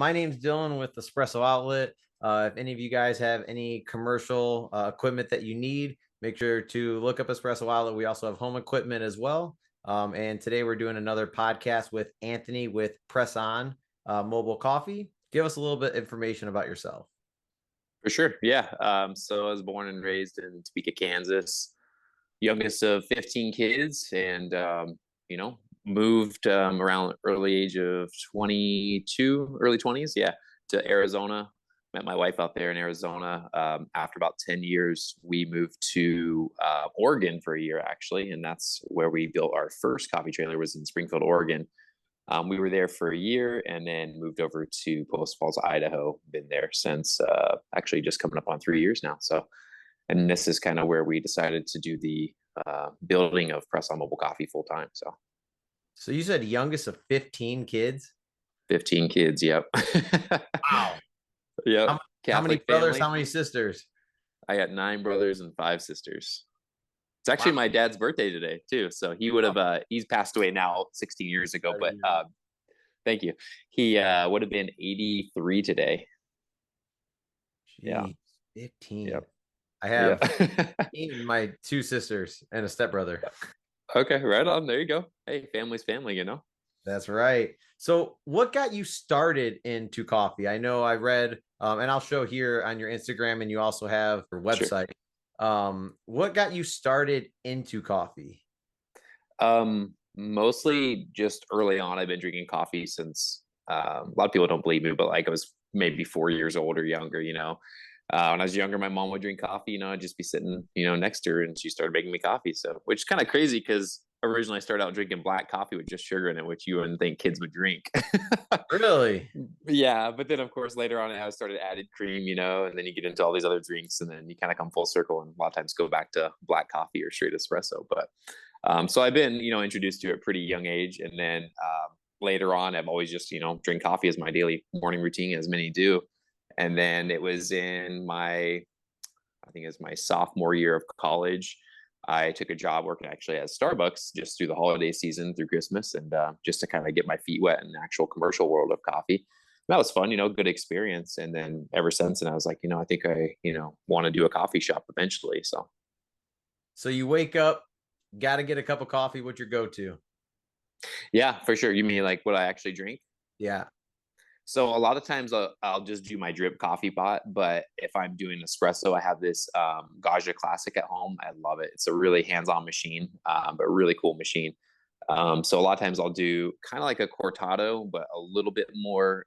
My name's Dylan with Espresso Outlet. If any of you guys have any commercial equipment that you need, make sure to look up Espresso Outlet. We also have home equipment as well. And today we're doing another podcast with Anthony with Press On Mobile Coffee. Give us a little bit of information about yourself. For sure. Yeah. So I was born and raised in Topeka, Kansas, youngest of 15 kids, and, moved around early age of 22, early 20s. Yeah. To Arizona. Met my wife out there in Arizona. After about 10 years, we moved to Oregon for a year, actually. And that's where we built our first coffee trailer, was in Springfield, Oregon. We were there for a year and then moved over to Post Falls, Idaho. Been there since actually just coming up on 3 years now. So, and this is kind of where we decided to do the building of Press on Mobile Coffee full time. So you said youngest of 15 kids? 15 kids. Yep. Wow. Yep. How many Catholic brothers? family. How many sisters? I got 9 brothers and 5 sisters. It's actually Wow. my dad's birthday today too. So he would have, he's passed away now 16 years ago, but thank you. He would have been 83 today. Yeah. 15. Yep. I have my 2 sisters and a stepbrother. Okay, right on. There you go. Hey, family's family, That's right. So what got you started into coffee? I know I read, and I'll show here on your Instagram, and you also have your website. Sure. What got you started into coffee? Mostly just early on. I've been drinking coffee since, a lot of people don't believe me, but like I was maybe 4 years old or younger, when I was younger, my mom would drink coffee, I'd just be sitting, next to her, and she started making me coffee. So, which is kind of crazy because originally I started out drinking black coffee with just sugar in it, which you wouldn't think kids would drink. Really? Yeah. But then of course, later on, I started added cream, and then you get into all these other drinks, and then you kind of come full circle and a lot of times go back to black coffee or straight espresso. But, so I've been, introduced to it at a pretty young age. And then, later on, I've always just, drink coffee as my daily morning routine, as many do. And then it was in I think it was my sophomore year of college. I took a job working actually at Starbucks just through the holiday season, through Christmas, and just to kind of get my feet wet in the actual commercial world of coffee. And that was fun, good experience. And then ever since, and I was like, I think I, want to do a coffee shop eventually. So you wake up, got to get a cup of coffee. What's your go-to? Yeah, for sure. You mean like what I actually drink? Yeah. So a lot of times I'll just do my drip coffee pot, but if I'm doing espresso, I have this Gaja Classic at home. I love it. It's a really hands-on machine, but really cool machine. So a lot of times I'll do kind of like a cortado, but a little bit more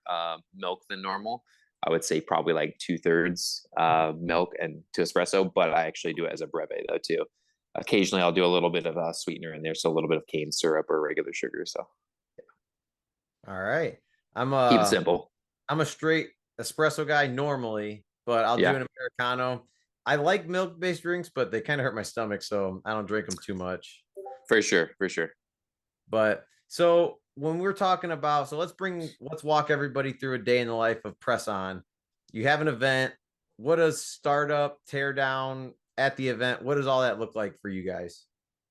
milk than normal. I would say probably like 2/3 milk and to espresso, but I actually do it as a breve though too. Occasionally I'll do a little bit of a sweetener in there, so a little bit of cane syrup or regular sugar. So All right. keep it simple. I'm a straight espresso guy normally, but I'll do an Americano. I like milk-based drinks, but they kind of hurt my stomach, so I don't drink them too much. For sure, for sure. But so when we're talking about, so let's walk everybody through a day in the life of Press On. You have an event. What does startup, tear down at the event? What does all that look like for you guys?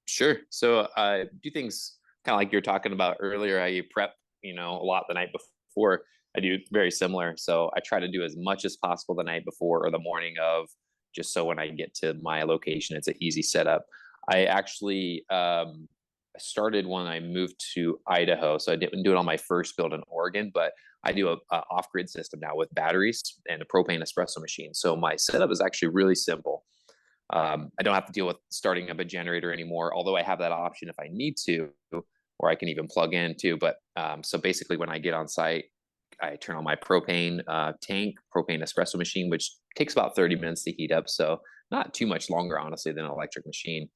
Sure. So I do things kind of like you're talking about earlier. I prep, a lot the night before. I do very similar. So I try to do as much as possible the night before or the morning of, just so when I get to my location, it's an easy setup. I actually started when I moved to Idaho. So I didn't do it on my first build in Oregon, but I do a off-grid system now with batteries and a propane espresso machine. So my setup is actually really simple. I don't have to deal with starting up a generator anymore, although I have that option if I need to, or I can even plug in too. But so basically when I get on site, I turn on my propane tank, propane espresso machine, which takes about 30 minutes to heat up. So not too much longer, honestly, than an electric machine.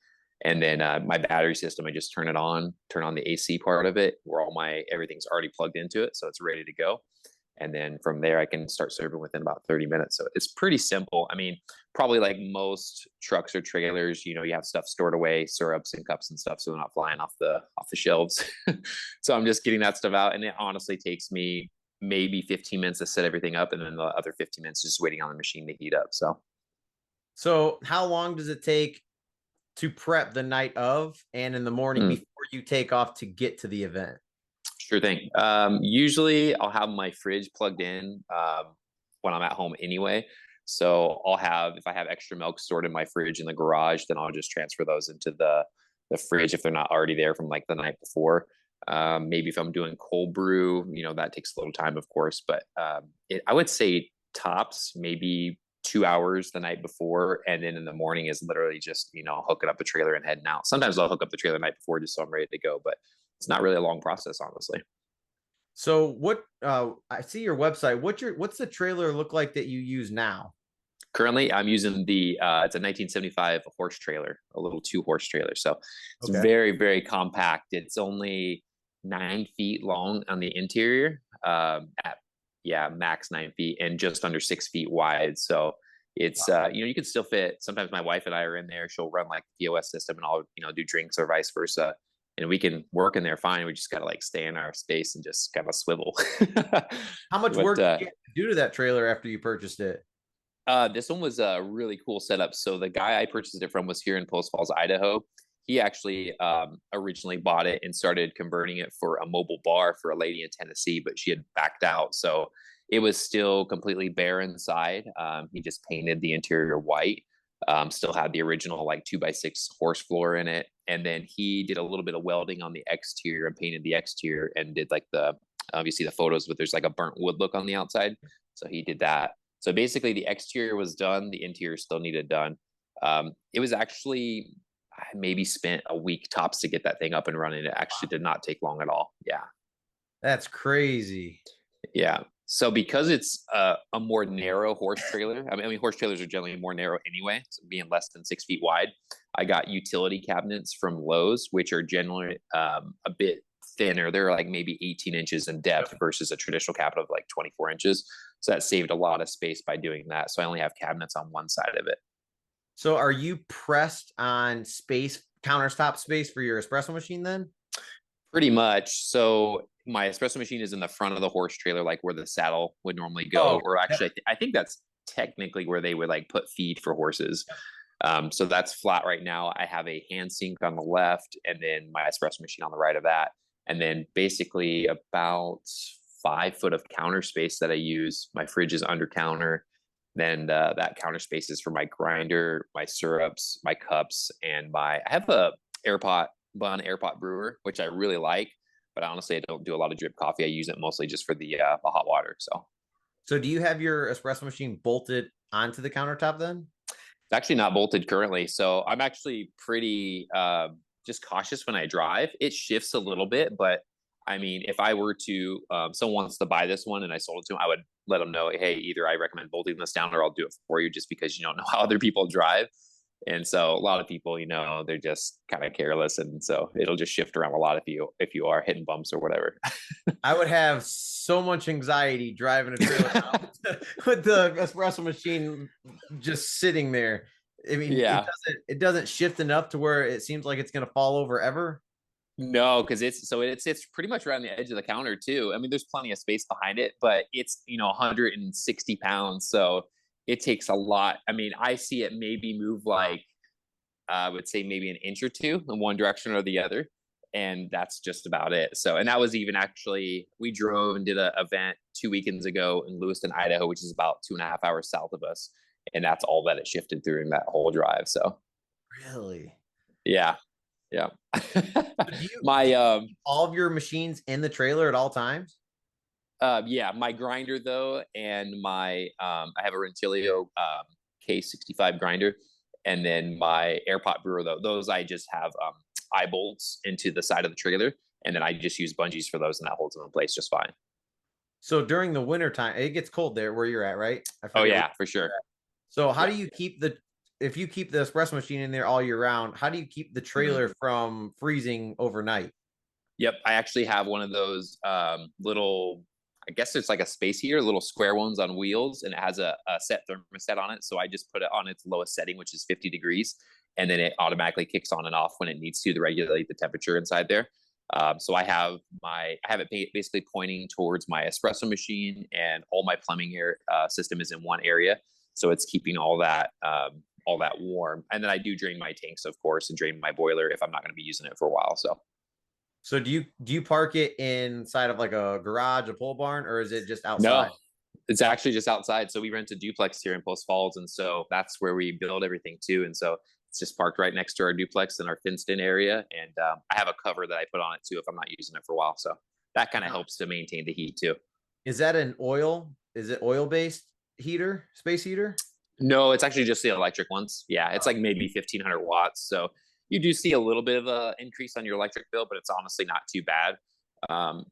And then my battery system, I just turn on the AC part of it where everything's already plugged into it. So it's ready to go. And then from there, I can start serving within about 30 minutes. So it's pretty simple. I mean, probably like most trucks or trailers, you have stuff stored away, syrups and cups and stuff, so they're not flying off the shelves. So I'm just getting that stuff out. And it honestly takes me maybe 15 minutes to set everything up. And then the other 15 minutes just waiting on the machine to heat up. So how long does it take to prep the night of and in the morning before you take off to get to the event? Sure thing. Usually I'll have my fridge plugged in when I'm at home anyway. So I'll have, if I have extra milk stored in my fridge in the garage, then I'll just transfer those into the fridge if they're not already there from like the night before. Maybe if I'm doing cold brew, that takes a little time, of course, but I would say tops maybe 2 hours the night before, and then in the morning is literally just hooking up the trailer and heading out. Sometimes I'll hook up the trailer the night before just so I'm ready to go, but it's not really a long process, honestly. So what I see your website. What's the trailer look like that you use now? Currently, I'm using it's a 1975 horse trailer, a little 2 horse trailer. So it's Okay. very, very compact. It's only 9 feet long on the interior, at yeah, max 9 feet, and just under 6 feet wide. So it's you can still fit. Sometimes my wife and I are in there. She'll run like the POS system, and I'll do drinks or vice versa, and we can work in there fine. We just gotta like stay in our space and just kind of swivel. How much but work did you have to do to that trailer after you purchased it? This one was a really cool setup. So the guy I purchased it from was here in Post Falls, Idaho. He actually originally bought it and started converting it for a mobile bar for a lady in Tennessee, but she had backed out. So it was still completely bare inside. He just painted the interior white. Still had the original like 2x6 horse floor in it. And then he did a little bit of welding on the exterior and painted the exterior and did like obviously the photos, but there's like a burnt wood look on the outside. So he did that. So basically, the exterior was done. The interior still needed done. It was actually, I maybe spent a week tops to get that thing up and running. It actually did not take long at all. Yeah, That's crazy. yeah. So because it's a more narrow horse trailer, I mean, horse trailers are generally more narrow anyway, so being less than 6 feet wide. I got utility cabinets from Lowe's, which are generally a bit thinner. They're like maybe 18 inches in depth versus a traditional cabinet of like 24 inches. So that saved a lot of space by doing that. So I only have cabinets on one side of it. So are you pressed on countertop space for your espresso machine then? Pretty much. So my espresso machine is in the front of the horse trailer, like where the saddle would normally Oh, go. Or actually, I think that's technically where they would like put feed for horses. So that's flat right now. I have a hand sink on the left, and then my espresso machine on the right of that. And then basically about 5 foot of counter space that I use. My fridge is under counter. Then that counter space is for my grinder, my syrups, my cups, and I have a airpot brewer, which I really like. But honestly, I don't do a lot of drip coffee. I use it mostly just for the hot water. So so do you have your espresso machine bolted onto the countertop then? it's actually not bolted currently. So I'm actually pretty just cautious when I drive. It shifts a little bit, but I mean, if I were to, someone wants to buy this one and I sold it to them, I would let them know, hey, either I recommend bolting this down or I'll do it for you just because you don't know how other people drive. And so a lot of people, they're just kind of careless. And so it'll just shift around a lot if you are hitting bumps or whatever. I would have so much anxiety driving a trailer with the espresso machine just sitting there. I mean, Yeah. it doesn't shift enough to where it seems like it's going to fall over ever. No, because it's pretty much around the edge of the counter too. I mean, there's plenty of space behind it, but it's 160 pounds, so it takes a lot. I mean, I see it maybe move like I would say maybe an inch or two in one direction or the other, and that's just about it. So, and that was even actually we drove and did an event 2 weekends ago in Lewiston, Idaho, which is about 2.5 hours south of us, and that's all that it shifted through in that whole drive. So, Really? yeah, yeah. Do you My keep all of your machines in the trailer at all times? Yeah, my grinder though, and I have a Rentilio K65 grinder, and then my AirPot brewer though. Those I just have eye bolts into the side of the trailer, and then I just use bungees for those, and that holds them in place just fine. So during the winter time, it gets cold there where you're at, right? I Oh forget where yeah, for you're sure. at. So how Yeah. do you keep if you keep the espresso machine in there all year round, how do you keep the Mhm. trailer from freezing overnight? Yep, I actually have one of those little. I guess it's like a space heater, little square ones on wheels, and it has a set thermostat on it. So I just put it on its lowest setting, which is 50 degrees, and then it automatically kicks on and off when it needs to regulate the temperature inside there. So I have it basically pointing towards my espresso machine, and all my plumbing air system is in one area, so it's keeping all that warm. And then I do drain my tanks, of course, and drain my boiler if I'm not going to be using it for a while. So So do you park it inside of like a garage, a pole barn, or is it just outside? No, it's actually just outside. So we rent a duplex here in Post Falls, and so that's where we build everything too. And so it's just parked right next to our duplex in our fenced-in area. And I have a cover that I put on it too if I'm not using it for a while. So that kind of Now, helps to maintain the heat too. is that an oil? Is it oil based heater, space heater? No, it's actually just the electric ones. Yeah, it's like maybe 1,500 watts. So you do see a little bit of a increase on your electric bill, but it's honestly not too bad.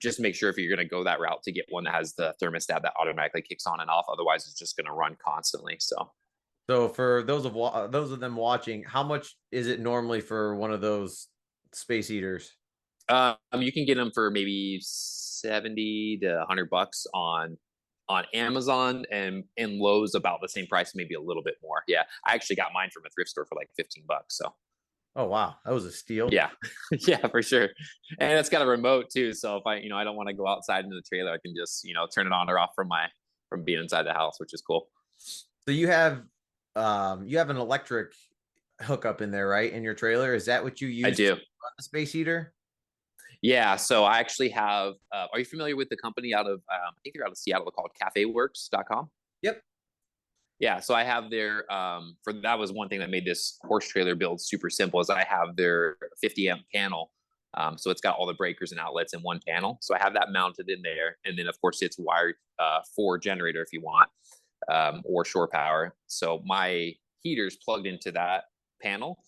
Just make sure if you're going to go that route to get one that has the thermostat that automatically kicks on and off. Otherwise, it's just going to run constantly. So So for those of them watching, how much is it normally for one of those space heaters? you can get them for maybe 70 to 100 bucks on Amazon, and in Lowe's about the same price, maybe a little bit more. Yeah, I actually got mine from a thrift store for like 15 bucks. So Oh wow, that was a steal. yeah, yeah, for sure. And it's got a remote too. So if I don't want to go outside into the trailer, I can just turn it on or off from being inside the house, which is cool. So you have an electric hookup in there, right? In your trailer. Is that what you I use to do. run the space heater? Yeah. So I actually have. Are you familiar with the company out of? I think they're out of Seattle called CafeWorks.com. Yep. Yeah, so I have their for that was one thing that made this horse trailer build super simple is I have their 50 amp panel. So it's got all the breakers and outlets in one panel. So I have that mounted in there, and then of course it's wired for generator if you want, or shore power. So my heater's plugged into that panel,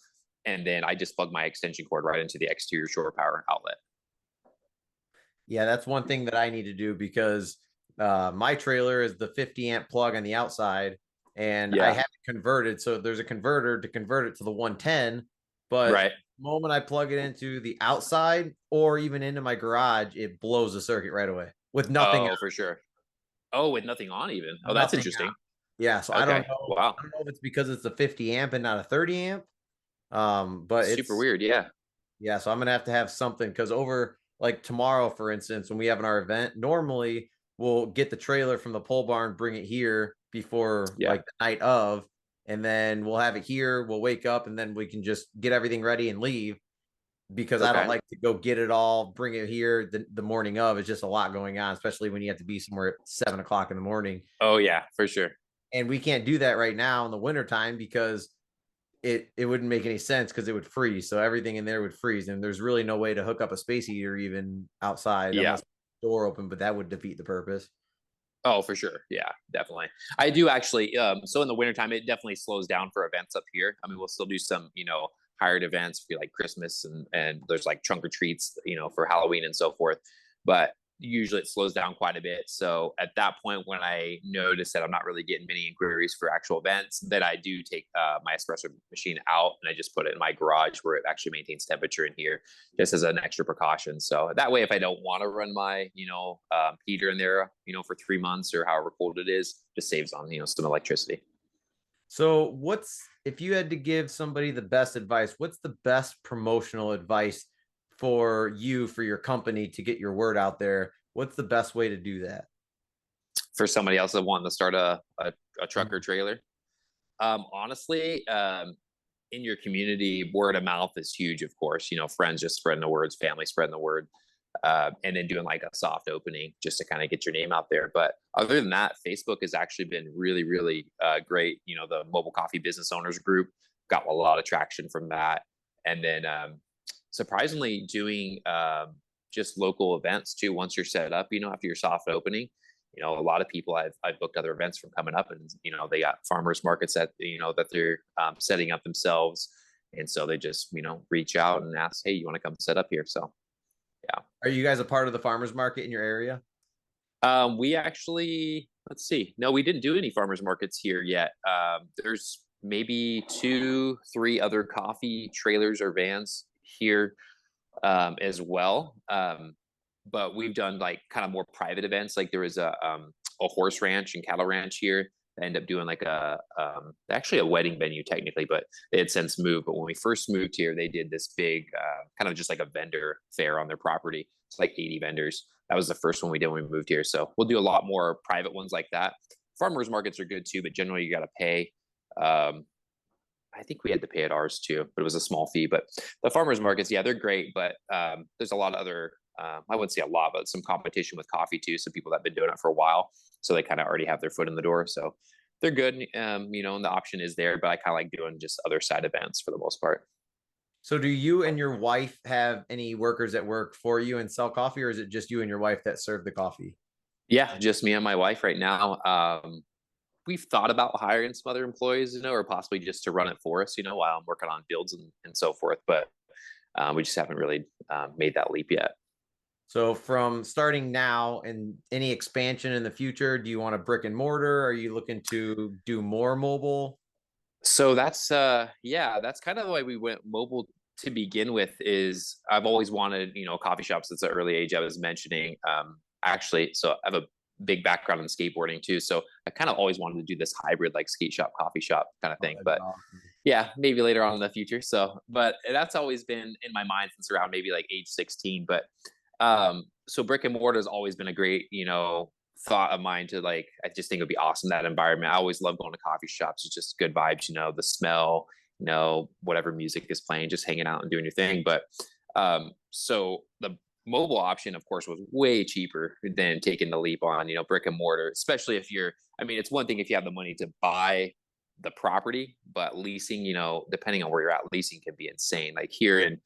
and then I just plug my extension cord right into the exterior shore power outlet. Yeah, that's one thing that I need to do because my trailer is the 50 amp plug on the outside, and I Yeah. have it converted. So there's a converter to convert it to the 110. But Right. the moment I plug it into the outside or even into my garage, it blows the circuit right away with nothing Oh, for sure. Oh, with nothing on even. Oh, that's nothing out. interesting. Yeah, so I don't Okay. know. Wow. I don't know if it's because it's a 50 amp and not a 30 amp. But Super it's weird. Yeah. yeah, so I'm gonna have to have something because over like tomorrow, for instance, when we have our event, normally we'll get the trailer from the pole barn, bring it here before Yeah. like the night of, and then we'll have it here. We'll wake up and then we can just get everything ready and leave because I don't Okay. like to go get it all, bring it here the morning of. It's just a lot going on, especially when you have to be somewhere at 7 o'clock in the morning. Oh yeah, for sure. And we can't do that right now in the wintertime because it wouldn't make any sense because it would freeze. So everything in there would freeze, and there's really no way to hook up a space heater even outside Yeah. unless the door open. But that would defeat the purpose. Oh, for sure. Yeah, definitely. I do actually. So in the wintertime, it definitely slows down for events up here. I mean, we'll still do some, hired events for like Christmas and there's like trunk or treats, for Halloween and so forth. But usually it slows down quite a bit. So at that point, when I notice that I'm not really getting many inquiries for actual events, then I do take my espresso machine out and I just put it in my garage where it actually maintains temperature in here, just as an extra precaution. So that way, if I don't want to run my, heater in there, for 3 months or however cold it is, just saves on, some electricity. So, what's if you had to give somebody the best advice? What's the best promotional advice for you for your company to get your word out there? What's the best way to do that? For somebody else that wanting to start a truck or Mhm. trailer. Honestly, in your community, word of mouth is huge, of course. Friends just spreading the words, family spreading the word, and then doing like a soft opening just to kind of get your name out there. But other than that, Facebook has actually been really, really great. The Mobile Coffee Business Owners Group got a lot of traction from that. And then surprisingly, doing just local events too, once you're set up, after your soft opening. A lot of people I've booked other events from coming up, and they got farmers markets that they're setting up themselves, and so they just reach out and ask, hey, you want to come set up here? So yeah. Are you guys a part of the farmers market in your area? We actually, let's see. No, we didn't do any farmers markets here yet. There's maybe 2, 3 other coffee trailers or vans here as well. But we've done like kind of more private events. Like there was a horse ranch and cattle ranch here. They end up doing like actually a wedding venue technically, but they had since moved. But when we first moved here, they did this big kind of just like a vendor fair on their property. It's like 80 vendors. That was the first one we did when we moved here. So we'll do a lot more private ones like that. Farmers markets are good too, but generally you got to pay. Um, I think we had to pay at ours too, but it was a small fee. But the farmers markets, yeah, they're great, but there's a lot of other, I wouldn't say a lot, but some competition with coffee too. So people that have been doing it for a while, so they kind of already have their foot in the door. So they're good, and the option is there. But I kind of like doing just other side events for the most part. So do you and your wife have any workers that work for you and sell coffee, or is it just you and your wife that serve the coffee? Yeah, just me and my wife right now. We've thought about hiring some other employees, or possibly just to run it for us, while I'm working on builds and so forth. But we just haven't really made that leap yet. So from starting now and any expansion in the future, do you want a brick and mortar? Are you looking to do more mobile? So yeah, that's kind of the way we went mobile to begin with. Is I've always wanted, coffee shops since the early age I was mentioning. Actually, so I have a big background in skateboarding too. So I kind of always wanted to do this hybrid like skate shop, coffee shop kind of Oh, thing. that'd be But awesome. yeah, maybe later on in the future. So, but that's always been in my mind since around maybe like age 16. But so brick and mortar has always been a great, thought of mine to like, I just think it'd be awesome that environment. I always love going to coffee shops. It's just good vibes, the smell, whatever music is playing, just hanging out and doing your thing. But so the mobile option, of course, was way cheaper than taking the leap on, brick and mortar, especially if I mean, it's one thing if you have the money to buy the property, but leasing, depending on where you're at, leasing can be insane. Like here in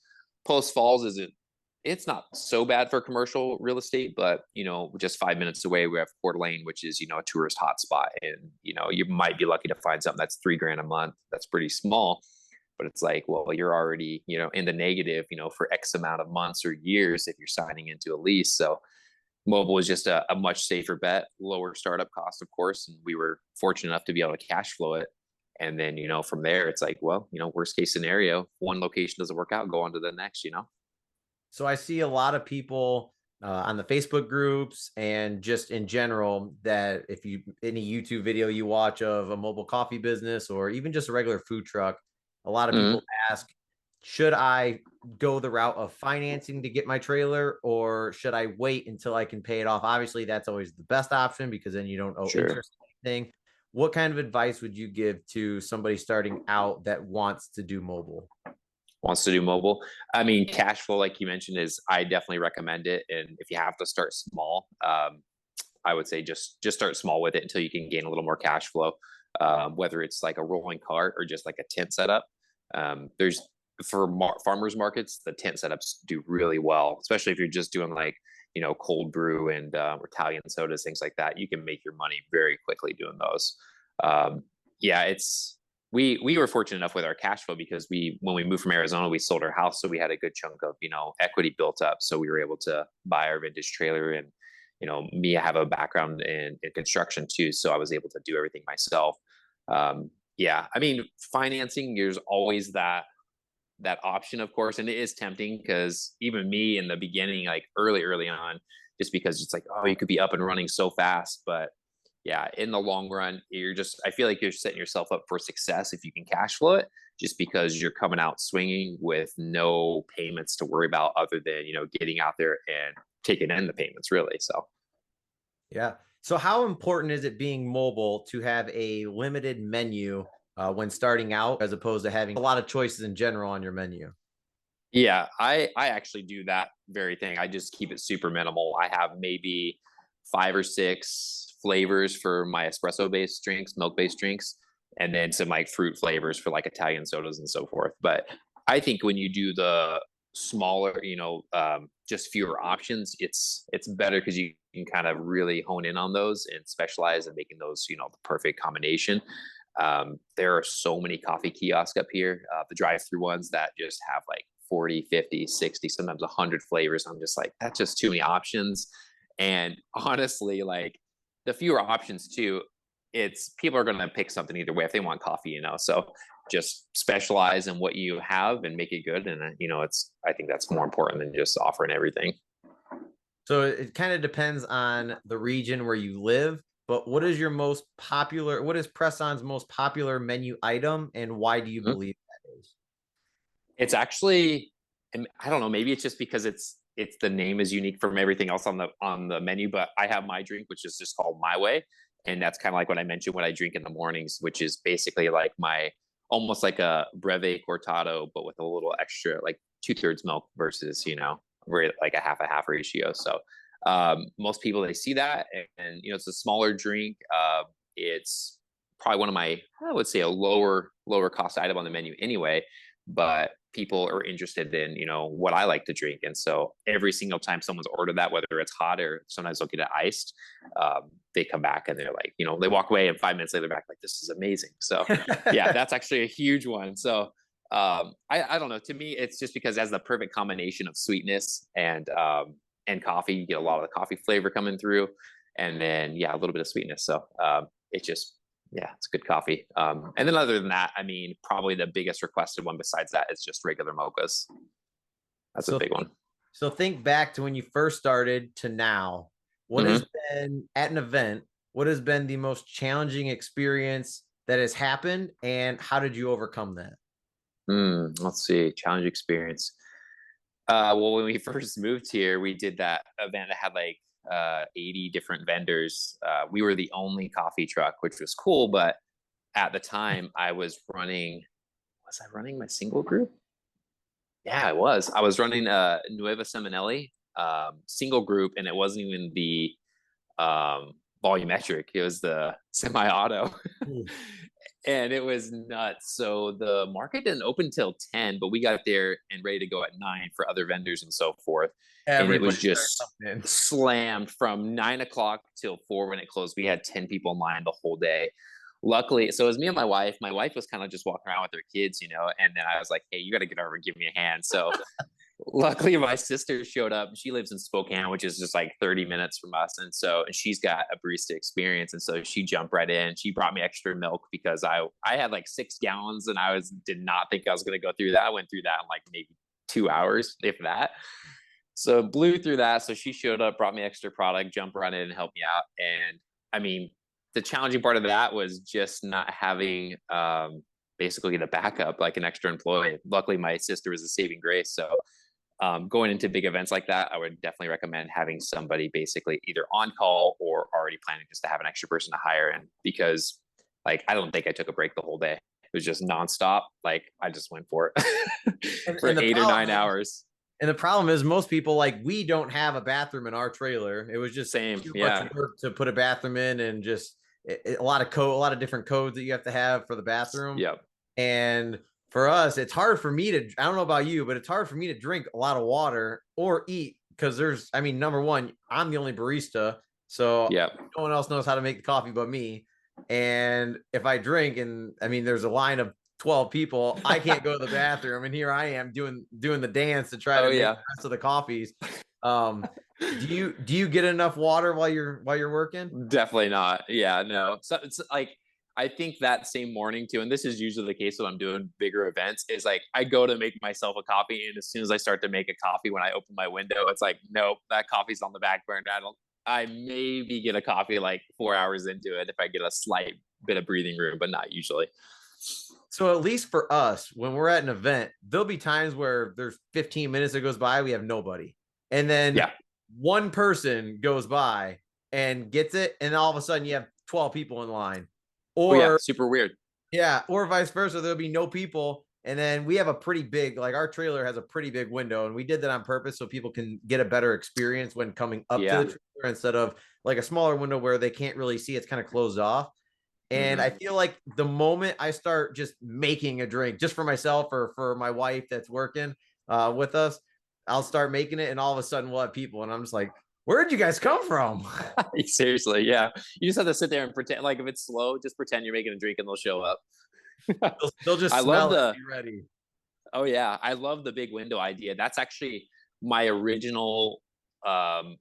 Post Falls, it's not so bad for commercial real estate, but just 5 minutes away, we have Coeur d'Alene, which is a tourist hotspot, and you might be lucky to find something that's $3,000 a month. That's pretty small, but it's like, well, you're already in the negative, for X amount of months or years if you're signing into a lease. So mobile is just a much safer bet, lower startup cost, of course, and we were fortunate enough to be able to cash flow it. And then from there, it's like, well, worst case scenario, one location doesn't work out, go on to the next. So I see a lot of people on the Facebook groups and just in general that if you any YouTube video you watch of a mobile coffee business or even just a regular food truck, a lot of Mm-hmm. people ask, should I go the route of financing to get my trailer or should I wait until I can pay it off? Obviously, that's always the best option because then you don't owe Sure. interest on anything. What kind of advice would you give to somebody starting out that wants to do mobile? Wants to do mobile. I mean, cash flow, like you mentioned, is I definitely recommend it. And if you have to start small, I would say just start small with it until you can gain a little more cash flow. Whether it's like a rolling cart or just like a tent setup. There's for farmers markets, the tent setups do really well, especially if you're just doing like cold brew and Italian sodas, things like that. You can make your money very quickly doing those. Yeah, it's we were fortunate enough with our cash flow because when we moved from Arizona, we sold our house, so we had a good chunk of equity built up, so we were able to buy our vintage trailer. And me, I have a background in construction too, so I was able to do everything myself. Yeah, I mean, financing, there's always that option, of course, and it is tempting because even me in the beginning, like early on, just because it's like, oh, you could be up and running so fast. But yeah, in the long run, I feel like you're setting yourself up for success if you can cash flow it, just because you're coming out swinging with no payments to worry about other than getting out there and taking in the payments, really. So Yeah. So how important is it being mobile to have a limited menu when starting out as opposed to having a lot of choices in general on your menu? yeah, I actually do that very thing. I just keep it super minimal. I have maybe 5 or 6 flavors for my espresso based drinks, milk based drinks, and then some like fruit flavors for like Italian sodas and so forth. But I think when you do the smaller, just fewer options, it's better because you can kind of really hone in on those and specialize in making those, the perfect combination. There are so many coffee kiosks up here, the drive-through ones that just have like 40, 50, 60, sometimes 100 flavors. I'm just like, that's just too many options. And honestly, like the fewer options too, it's people are going to pick something either way if they want coffee. So just specialize in what you have and make it good. And I think that's more important than just offering everything. So it kind of depends on the region where you live, but what is Presson's most popular menu item and why do you Mhm. believe that is? It's actually, and I don't know, maybe it's just because it's the name is unique from everything else on the menu. But I have my drink, which is just called My Way, and that's kind of like what I mentioned, what I drink in the mornings, which is basically like my almost like a breve cortado, but with a little extra, like 2/3 milk versus, like a half ratio. So most people, they see that, and it's a smaller drink. It's probably one of my, I would say, a lower cost item on the menu anyway, but people are interested in what I like to drink, and so every single time someone's ordered that, whether it's hot or sometimes they'll get it iced, they come back and they're like, they walk away and 5 minutes later they're back like, this is amazing. So yeah, that's actually a huge one. So I don't know, to me it's just because it has the perfect combination of sweetness and coffee. You get a lot of the coffee flavor coming through, and then a little bit of sweetness. So it just, yeah, it's good coffee. And then other than that, I mean, probably the biggest requested one besides that is just regular mochas. That's a So big one. so think back to when you first started to now. What has Mm-hmm. been at an event? What has been the most challenging experience that has happened, and how did you overcome that? Let's see, challenge experience. Well, when we first moved here, we did that event that had like 80 different vendors. We were the only coffee truck, which was cool. But at the time, was I running my single group? Yeah, I was. I was running Nueva Seminelli single group, and it wasn't even the volumetric, it was the semi-auto. Hmm. And it was nuts. So the market didn't open till 10, but we got there and ready to go at 9 for other vendors and so forth. And it Everybody was started just coming in. slammed from 9 o'clock till 4 when it closed. We had 10 people in line the whole day. Luckily, so it was me and my wife. My wife was kind of just walking around with her kids, and then I was like, hey, you got to get over and give me a hand. So luckily my sister showed up. She lives in Spokane, which is just like 30 minutes from us, and she's got a barista experience, and so she jumped right in. She brought me extra milk because I had like 6 gallons, and did not think I was going to go through that. I went through that in like maybe 2 hours, if that. So blew through that. So she showed up, brought me extra product, jumped right in and helped me out. And I mean, the challenging part of that was just not having basically the backup, like an extra employee. Luckily my sister was a saving grace. So going into big events like that, I would definitely recommend having somebody basically either on call or already planning just to have an extra person to hire in, because like I don't think I took a break the whole day. It was just nonstop. Like I just went for it And, for and the 8 or 9 hours. problem is most people, like, we don't have a bathroom in our trailer. It was just Same. too much Yeah. work to put a bathroom in, and just a lot of code, a lot of different codes that you have to have for the bathroom. Yep. And for us, it's hard for me to, I don't know about you, but it's hard for me to drink a lot of water or eat, because I mean, number one, I'm the only barista. So Yep. no one else knows how to make the coffee but me. And if I drink, and I mean, there's a line of 12 people, I can't go to the bathroom. And here I am doing the dance to try Oh to make the yeah. rest of the coffees. Um, do you get enough water while you're working? Definitely not. Yeah, no. So it's like I think that same morning too, and this is usually the case when I'm doing bigger events, is like I go to make myself a coffee, and as soon as I start to make a coffee, when I open my window, it's like, nope, that coffee's on the back burner. I maybe get a coffee like 4 hours into it if I get a slight bit of breathing room, but not usually. So at least for us, when we're at an event, there'll be times where there's 15 minutes that goes by, we have nobody. And then Yeah. one person goes by and gets it, and all of a sudden you have 12 people in line. Oh yeah, Or super weird. yeah, or vice versa, there'll be no people. And then we have a pretty big, like, our trailer has a pretty big window, and we did that on purpose so people can get a better experience when coming up to the Yeah. trailer, instead of like a smaller window where they can't really see, it's kind of closed off. And I Hmm. feel like the moment I start just making a drink just for myself or for my wife that's working with us, I'll start making it, and all of a sudden we'll have people, and I'm just like, where'd you guys come from? Seriously, yeah. You just have to sit there and pretend, like if it's slow, just pretend you're making a drink and they'll show up. They'll just I love smell it and the be ready. Oh yeah, I love the big window idea. That's actually my original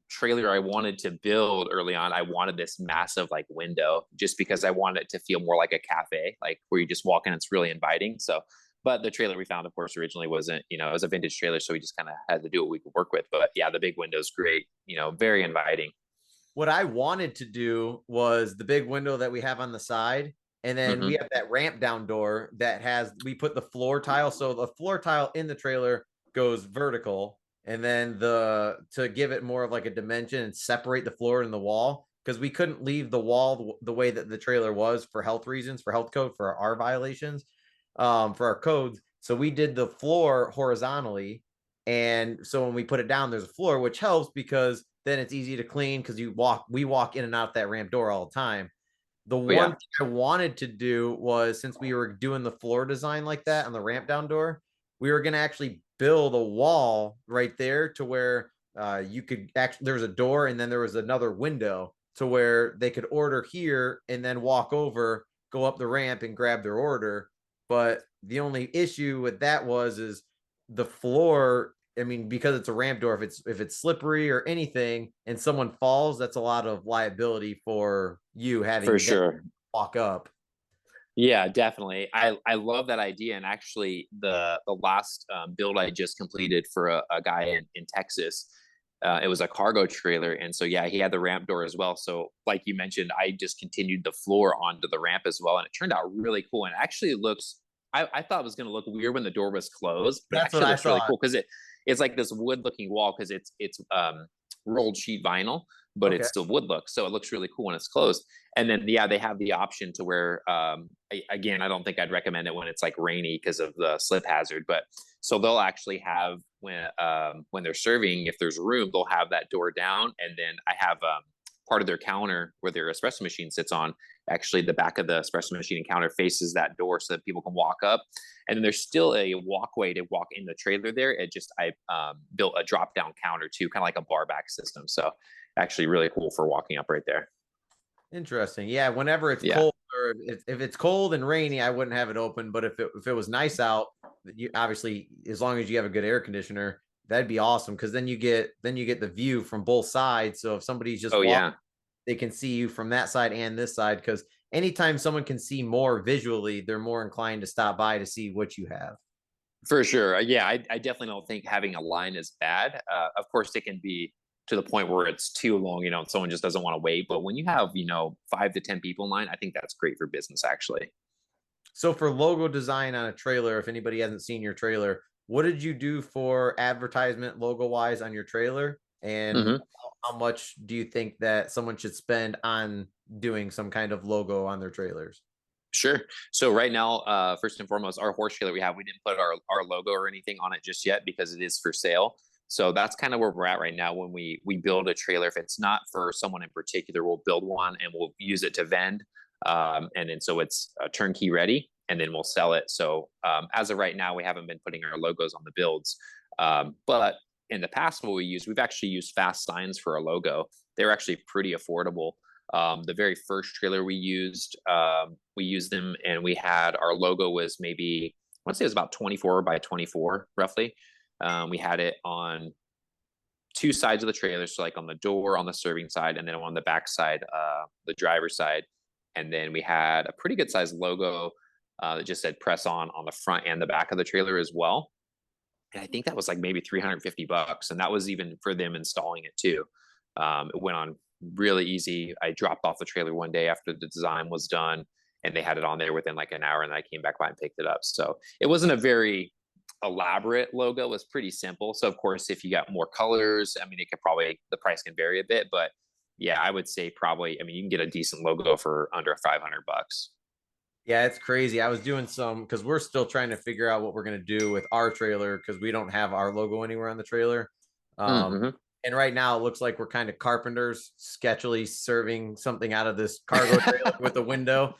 trailer I wanted to build early on. I wanted this massive like window just because I wanted it to feel more like a cafe, like where you just walk in, it's really inviting. So, but the trailer we found, of course, originally wasn't, it was a vintage trailer, so we just kind of had to do what we could work with. But yeah, the big window's great, very inviting. What I wanted to do was the big window that we have on the side. And then we Hmm. have that ramp down door that we put the floor tile. So the floor tile in the trailer goes vertical. And then to give it more of like a dimension and separate the floor and the wall, because we couldn't leave the wall the way that the trailer was for health reasons, for health code, for our violations. for our codes. So we did the floor horizontally. And so when we put it down, there's a floor, which helps because then it's easy to clean because we walk in and out that ramp door all the time. The Oh one yeah, thing I wanted to do was, since we were doing the floor design like that on the ramp down door, we were going to actually build a wall right there to where you could actually, there was a door and then there was another window to where they could order here and then walk over, go up the ramp and grab their order. But the only issue with that is the floor. I mean, because it's a ramp door, if it's slippery or anything, and someone falls, that's a lot of liability for you for having them sure. walk up. Yeah, definitely. I love that idea. And actually, the last build I just completed for a guy in Texas, it was a cargo trailer, and so yeah, he had the ramp door as well. So like you mentioned, I just continued the floor onto the ramp as well, and it turned out really cool. And actually, it looks. I thought it was going to look weird when the door was closed, but it That's what actually I looks really thought. cool because it's like this wood looking wall because it's rolled sheet vinyl, but Okay. it's still wood look, so it looks really cool when it's closed. And then yeah, they have the option to where again, I don't think I'd recommend it when it's like rainy because of the slip hazard, but so they'll actually have when they're serving, if there's room, they'll have that door down, and then I have part of their counter where their espresso machine sits on. Actually, the back of the espresso machine and counter faces that door so that people can walk up. And then there's still a walkway to walk in the trailer there. It just I built a drop down counter too, kind of like a bar back system. So actually, really cool for walking up right there. Interesting. Yeah, whenever it's Yeah. cold or if it's cold and rainy, I wouldn't have it open. But if it was nice out, you obviously, as long as you have a good air conditioner, that'd be awesome because then you get the view from both sides. So if somebody's just Oh walking, yeah. they can see you from that side and this side. Because anytime someone can see more visually, they're more inclined to stop by to see what you have. For sure. Yeah, I definitely don't think having a line is bad. Of course, it can be to the point where it's too long, and someone just doesn't want to wait. But when you have, 5 to 10 people in line, I think that's great for business, actually. So for logo design on a trailer, if anybody hasn't seen your trailer, what did you do for advertisement logo wise on your trailer? And Hmm. how much do you think that someone should spend on doing some kind of logo on their trailers? Sure. So right now, first and foremost, our horse trailer we didn't put our logo or anything on it just yet because it is for sale. So that's kind of where we're at right now. When we build a trailer, if it's not for someone in particular, we'll build one and we'll use it to vend, and then so it's turnkey ready, and then we'll sell it. So as of right now, we haven't been putting our logos on the builds, but in the past, we've actually used fast signs for our logo. They're actually pretty affordable. The very first trailer we used them, and we had our logo was maybe I want to say it was about 24 by 24 roughly. We had it on two sides of the trailer, so like on the door on the serving side, and then on the back side, the driver's side. And then we had a pretty good sized logo that just said "press on" the front and the back of the trailer as well. And I think that was like maybe $350, and that was even for them installing it too. It went on really easy. I dropped off the trailer one day after the design was done, and they had it on there within like an hour, and I came back by and picked it up. So it wasn't a very elaborate logo. It was pretty simple. So of course, if you got more colors, I mean, the price can vary a bit, but yeah, I would say probably, I mean, you can get a decent logo for under $500. Yeah, it's crazy. I was doing some because we're still trying to figure out what we're going to do with our trailer because we don't have our logo anywhere on the trailer. Um, Mm-hmm. and right now it looks like we're kind of carpenters sketchily serving something out of this cargo trailer with a window.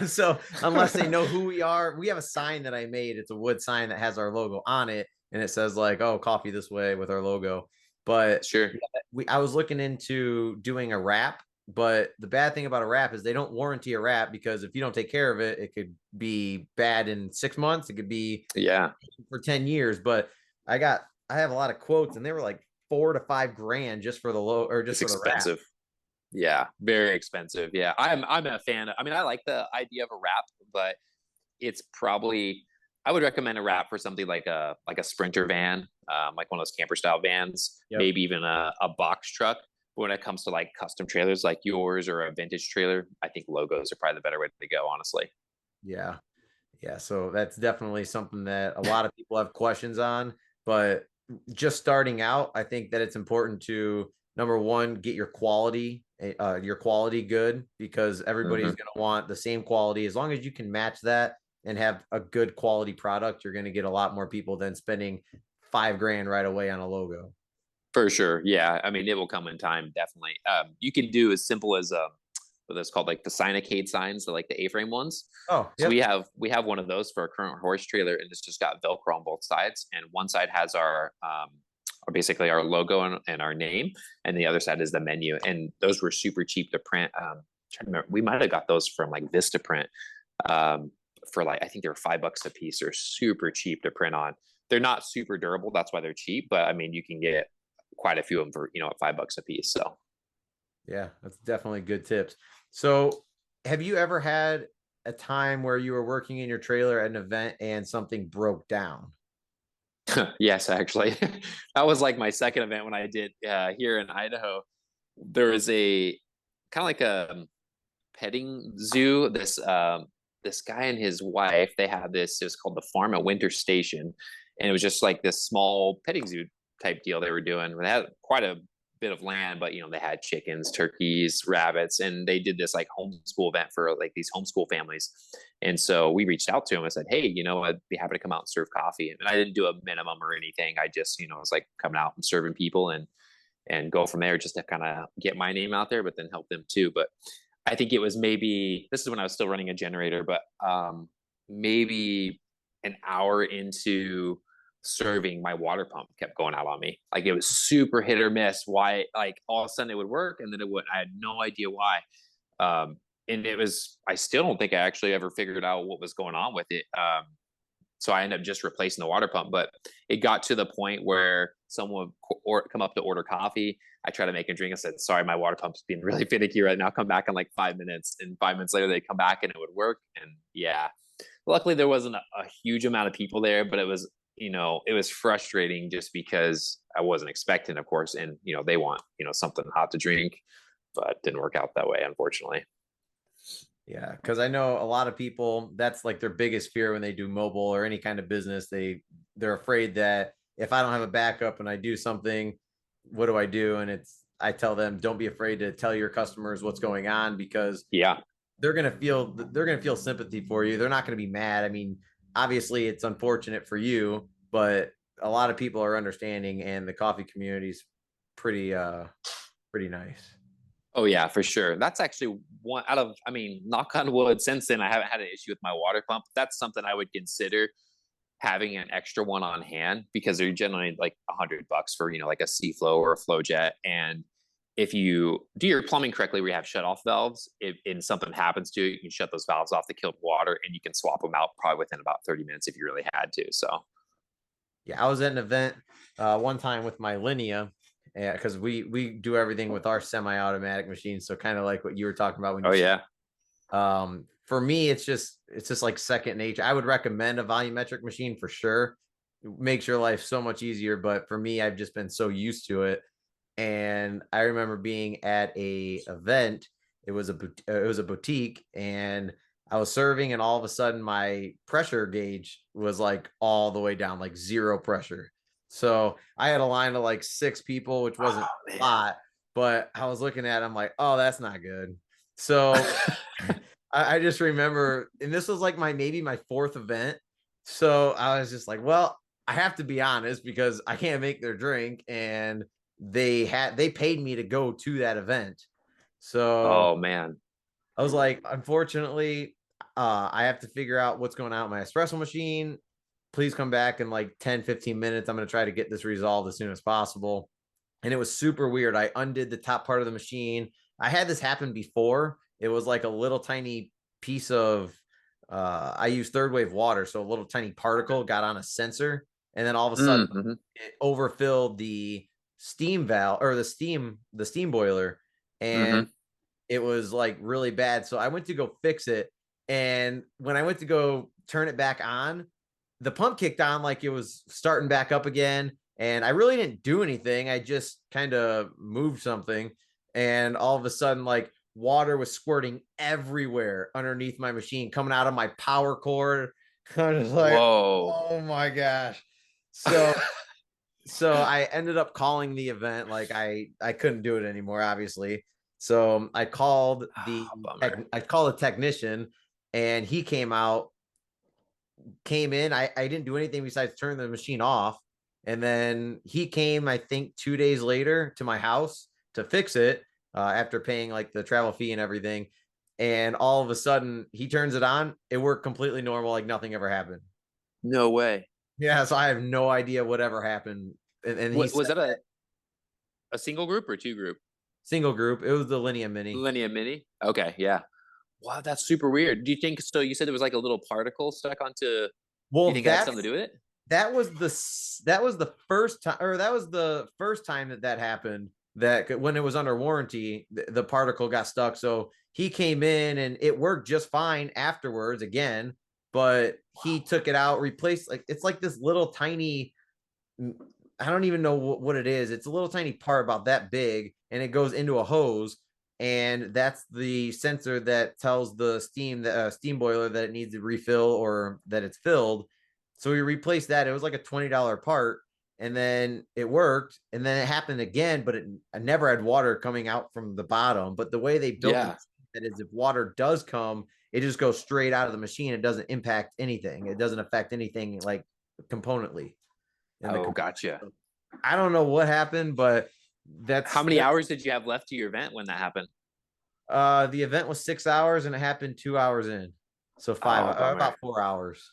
So unless they know who we are, we have a sign that I made. It's a wood sign that has our logo on it, and it says like, "Oh, coffee this way" with our logo. But Sure. yeah, I was looking into doing a wrap, but the bad thing about a wrap is they don't warranty a wrap because if you don't take care of it, it could be bad in 6 months. It could be Yeah, for 10 years. But I have a lot of quotes and they were like 4 to 5 grand just for the low or just it's for the wrap. expensive. Yeah, very expensive. Yeah, I'm a fan. I mean, I like the idea of a wrap, but it's probably I would recommend a wrap for something like a sprinter van, like one of those camper style vans, Yep. maybe even a box truck. But when it comes to like custom trailers like yours or a vintage trailer, I think logos are probably the better way to go, honestly. Yeah. Yeah, so that's definitely something that a lot of people have questions on, but just starting out, I think that it's important to number one, get your quality good because everybody's Hmm. going to want the same quality as long as you can match that and have a good quality product, you're going to get a lot more people than spending 5 grand right away on a logo. For sure. Yeah. I mean, it will come in time, definitely. You can do as simple as what that's called, like the Sinacade signs, like the A-frame ones. Oh, So yep. we have one of those for our current horse trailer, and it's just got Velcro on both sides. And one side has our basically our logo and our name, and the other side is the menu. And those were super cheap to print. Trying to remember, we might have got those from like Vistaprint um, for like I think they were $5 a piece. They're super cheap to print on. They're not super durable, that's why they're cheap. But I mean, you can get quite a few of them for at $5 a piece. So Yeah, that's definitely good tips. So, have you ever had a time where you were working in your trailer at an event and something broke down? yes, actually, that was like my second event when I did here in Idaho. There was a kind of like a petting zoo. This guy and his wife, they had this. It was called the Farm at Winter Station, and it was just like this small petting zoo type deal they were doing. They had quite a bit of land, but they had chickens, turkeys, rabbits, and they did this like homeschool event for like these homeschool families. And so we reached out to him and said, "Hey, I'd be happy to come out and serve coffee." And I didn't do a minimum or anything. I just, was like coming out and serving people and go from there just to kind of get my name out there, but then help them too. But I think it was maybe this is when I was still running a generator, but maybe an hour into serving, my water pump kept going out on me. Like it was super hit or miss. Why? Like all of a sudden it would work and then it would. I had no idea why. And it was. I still don't think I actually ever figured out what was going on with it. So I ended up just replacing the water pump. But it got to the point where someone would come up to order coffee. I tried to make a drink. I said, "Sorry, my water pump's being really finicky right now. Come back in like 5 minutes." And 5 minutes later, they come back and it would work. And yeah, luckily there wasn't a huge amount of people there, but it was frustrating just because I wasn't expecting, of course, and they want something hot to drink, but it didn't work out that way, unfortunately. Yeah, because I know a lot of people, that's like their biggest fear when they do mobile or any kind of business. They're afraid that if I don't have a backup and I do something, what do I do? And I tell them, don't be afraid to tell your customers what's going on, because Yeah. they're gonna feel sympathy for you. They're not gonna be mad. I mean, obviously it's unfortunate for you, but a lot of people are understanding, and the coffee community is pretty nice. Oh yeah, for sure. That's actually one out of, I mean, knock on wood, since then I haven't had an issue with my water pump. That's something I would consider having an extra one on hand because they're generally like $100 for, like a C-Flow or a flow jet. And if you do your plumbing correctly, where you have shut off valves, if and something happens to it, you can shut those valves off to kill water and you can swap them out probably within about 30 minutes if you really had to. So, Yeah, I was at an event one time with my Linea, because we do everything with our semi-automatic machines. So kind of like what you were talking about when oh you yeah. for me, it's just like second nature. I would recommend a volumetric machine for sure. It makes your life so much easier. But for me, I've just been so used to it. And I remember being at a event. It was a boutique, and I was serving, and all of a sudden my pressure gauge was like all the way down, like zero pressure. So I had a line of like 6 people, which wasn't Oh a lot, but I was looking at it, I'm like, oh, that's not good. So man. I just remember, and this was like maybe my fourth event. So I was just like, well, I have to be honest because I can't make their drink, and they paid me to go to that event. So Oh man. I was like, unfortunately, I have to figure out what's going on with my espresso machine. Please come back in like 10-15 minutes. I'm going to try to get this resolved as soon as possible. And it was super weird. I undid the top part of the machine. I had this happen before. It was like a little tiny piece of I use third wave water, so a little tiny particle got on a sensor, and then all of a sudden Mm-hmm. it overfilled the steam valve, or the steam boiler, and Mm-hmm. it was like really bad. So I went to go fix it. And when I went to go turn it back on, the pump kicked on like it was starting back up again. And I really didn't do anything. I just kind of moved something. And all of a sudden, like water was squirting everywhere underneath my machine, coming out of my power cord. I was like, Whoa. oh my gosh. So I ended up calling the event. Like I couldn't do it anymore, obviously. So Ah, bummer. I called a technician, and he came out, came in. I didn't do anything besides turn the machine off. And then he came, I think, 2 days later to my house to fix it after paying like the travel fee and everything. And all of a sudden, he turns it on. It worked completely normal, like nothing ever happened. No way. Yeah, so I have no idea whatever happened. And he What said was that, a single group or two group? single group. It was the Linea Mini. Linear Mini? Okay, yeah. Wow, that's super weird. Do you think so? You said there was like a little particle stuck onto. Do you Well, think it had something to do with it? that was the first time, or that was the first time that that happened. That when it was under warranty, the particle got stuck. So he came in and it worked just fine afterwards again. But he took it out, replaced like it's like this little tiny. I don't even know what it is. It's a little tiny part about that big, and it goes into a hose, and that's the sensor that tells the steam boiler that it needs to refill or that it's filled. So we replaced that. It was like a $20 part, and then it worked, and then it happened again, but I never had water coming out from the bottom. But the way they built the Yeah. machine, that is, if water does come, it just goes straight out of the machine. It doesn't impact anything. It doesn't affect anything like componently in the Oh, computer. gotcha. I don't know what happened, but How many that's hours did you have left to your event when that happened? the event was 6 hours and it happened 2 hours in. So Oh, bummer. about 4 hours.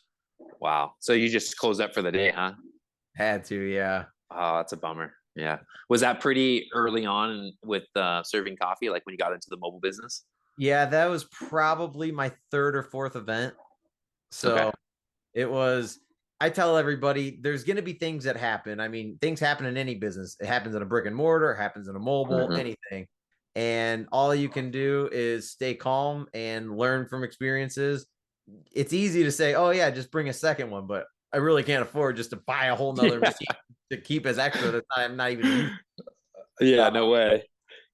Wow. So you just closed up for the day, huh? Had to, yeah. Oh, that's a bummer. Yeah. Was that pretty early on with serving coffee, like when you got into the mobile business? Yeah, that was probably my third or fourth event. Okay. So it was, I tell everybody there's going to be things that happen. I mean, things happen in any business. It happens in a brick and mortar, it happens in a mobile, Hmm. anything. And all you can do is stay calm and learn from experiences. It's easy to say, oh, yeah, just bring a second one, but I really can't afford just to buy a whole nother Yeah. machine to keep as extra that I'm not even used. Yeah, Uh, no way.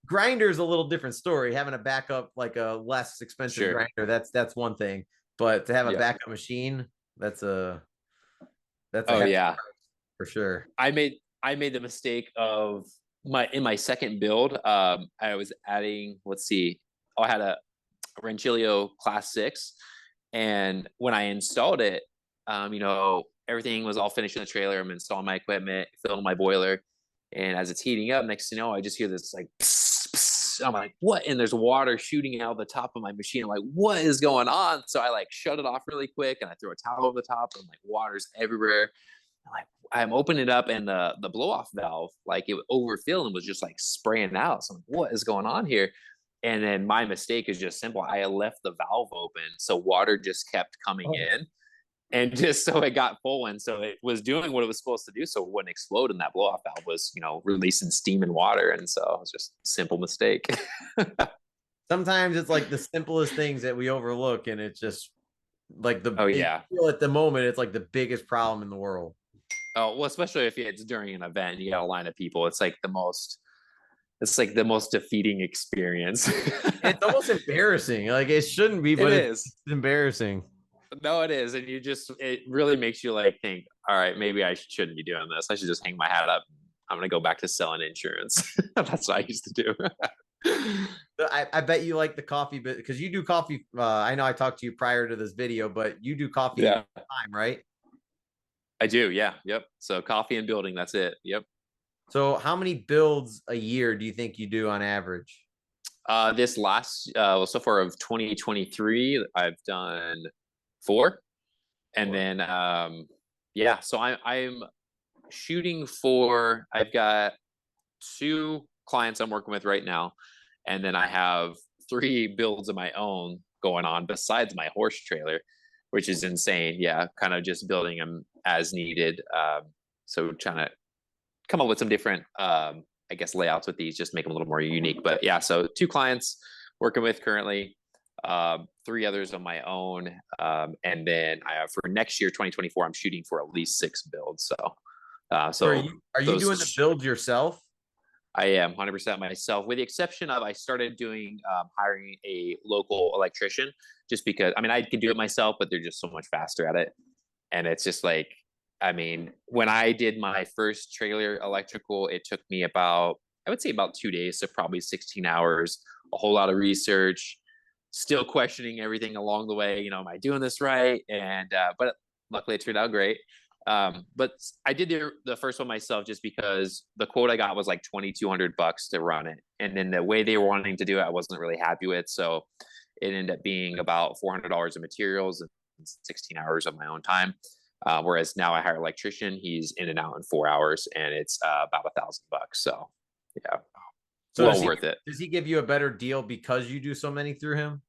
Grinder is a little different story. Having a backup, like a less expensive Sure. grinder, that's one thing. But to have a Yeah. backup machine, that's a Oh hefty yeah. for sure. I made the mistake of my second build. I was adding, let's see, I had a Rancilio Class 6, and when I installed it, everything was all finished in the trailer. I'm installing my equipment, filling my boiler, and as it's heating up, next thing you know, I just hear this like pss, pss. I'm like, what? And there's water shooting out of the top of my machine. I'm like, what is going on? So I like shut it off really quick, and I throw a towel over the top, and like water's everywhere. Like I'm opening it up, and the blow off valve, like it would overfill and was just like spraying out. So I'm like, what is going on here? And then my mistake is just simple. I left the valve open, so water just kept coming Oh, in, and just so it got full, and so it was doing what it was supposed to do, so it wouldn't explode. And that blow off valve was, releasing steam and water, and so it was just a simple mistake. sometimes it's like the simplest things that we overlook, and it's just like Oh you yeah. feel at the moment it's like the biggest problem in the world. Oh well, especially if it's during an event, you got a line of people. It's like the most defeating experience. It's almost embarrassing. Like it shouldn't be, It but is. it's embarrassing. No, it is. And it really makes you like think, all right, maybe I shouldn't be doing this. I should just hang my hat up. I'm going to go back to selling insurance. That's what I used to do. I bet you like the coffee bit because you do coffee. I know I talked to you prior to this video, but you do coffee Yeah, all the time, right? I do. Yeah. Yep. So coffee and building. That's it. Yep. So how many builds a year do you think you do on average? This last, so far of 2023, I've done four. And Or then, yeah, so I'm shooting for, I've got two clients I'm working with right now. And then I have three builds of my own going on besides my horse trailer, which is insane. Yeah, kind of just building them as needed. So trying to come up with some different, I guess, layouts with these, just make them a little more unique. But yeah, so two clients working with currently, three others on my own. And then for next year, 2024, I'm shooting for at least six builds. So, so so are you doing the those builds yourself? I am 100% myself, with the exception of I started doing hiring a local electrician, just because I mean I can do it myself, but they're just so much faster at it, and it's just like I mean when I did my first trailer electrical, it took me about I would say about 2 days, so probably 16 hours, a whole lot of research, still questioning everything along the way. Am I doing this right? And but luckily it turned out great. But I did the first one myself just because the quote I got was like $2,200 to run it, and then the way they were wanting to do it, I wasn't really happy with. So it ended up being about $400 of materials and 16 hours of my own time. Whereas now I hire an electrician, he's in and out in 4 hours, and it's about $1,000. So yeah, So well worth it. does he give you a better deal because you do so many through him?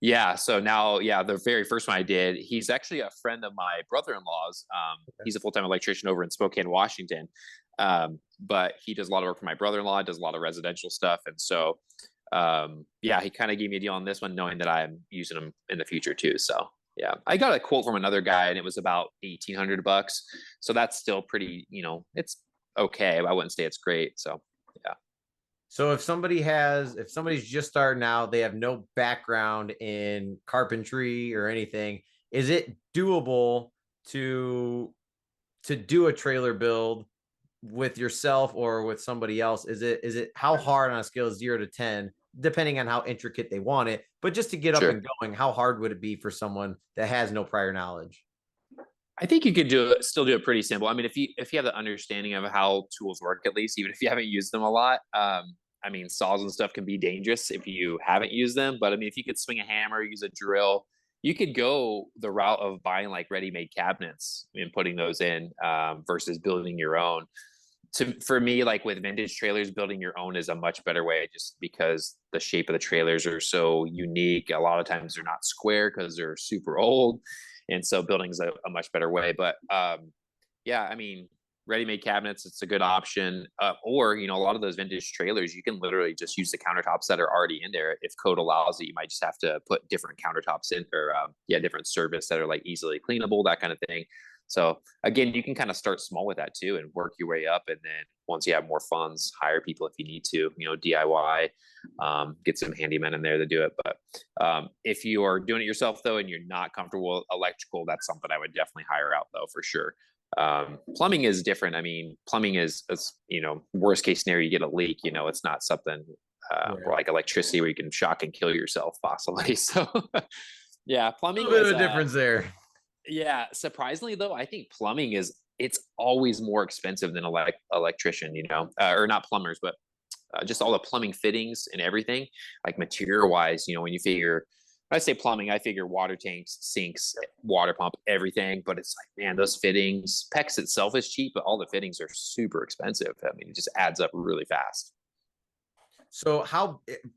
Yeah. So now, yeah, the very first one I did, he's actually a friend of my brother-in-law's. Okay. He's a full-time electrician over in Spokane, Washington. But he does a lot of work for my brother-in-law, does a lot of residential stuff. And so, yeah, he kind of gave me a deal on this one, knowing that I'm using them in the future too. So yeah, I got a quote from another guy and it was about $1,800. So that's still pretty, it's okay. I wouldn't say it's great. So yeah. So if somebody's just starting out, they have no background in carpentry or anything, is it doable to do a trailer build with yourself or with somebody else? Is it how hard on a scale of 0 to 10, depending on how intricate they want it, but just to get up Sure. and going, how hard would it be for someone that has no prior knowledge? I think you could still do it pretty simple. I mean, if you have the understanding of how tools work, at least, even if you haven't used them a lot, I mean, saws and stuff can be dangerous if you haven't used them. But I mean, if you could swing a hammer, use a drill, you could go the route of buying like ready-made cabinets and putting those in versus building your own. For me, like with vintage trailers, building your own is a much better way, just because the shape of the trailers are so unique. A lot of times they're not square because they're super old, and so building is a much better way. But yeah, I mean, ready-made cabinets, it's a good option. Or a lot of those vintage trailers, you can literally just use the countertops that are already in there. If code allows it, you might just have to put different countertops in, or different service that are like easily cleanable, that kind of thing. So again, you can kind of start small with that too and work your way up. And then once you have more funds, hire people if you need to, DIY, get some handymen in there to do it. But if you are doing it yourself though, and you're not comfortable with electrical, that's something I would definitely hire out though, for sure. Plumbing is different. I mean, plumbing is worst case scenario, you get a leak, it's not something or like electricity where you can shock and kill yourself possibly. So yeah, A plumbing little bit is, of a difference there. yeah, surprisingly though, I think plumbing it's always more expensive than electrician, or not plumbers, but just all the plumbing fittings and everything, like material wise, when you figure, when I say plumbing, I figure water tanks, sinks, water pump, everything. But it's like, man, those fittings, PEX itself is cheap, but all the fittings are super expensive. I mean, it just adds up really fast. So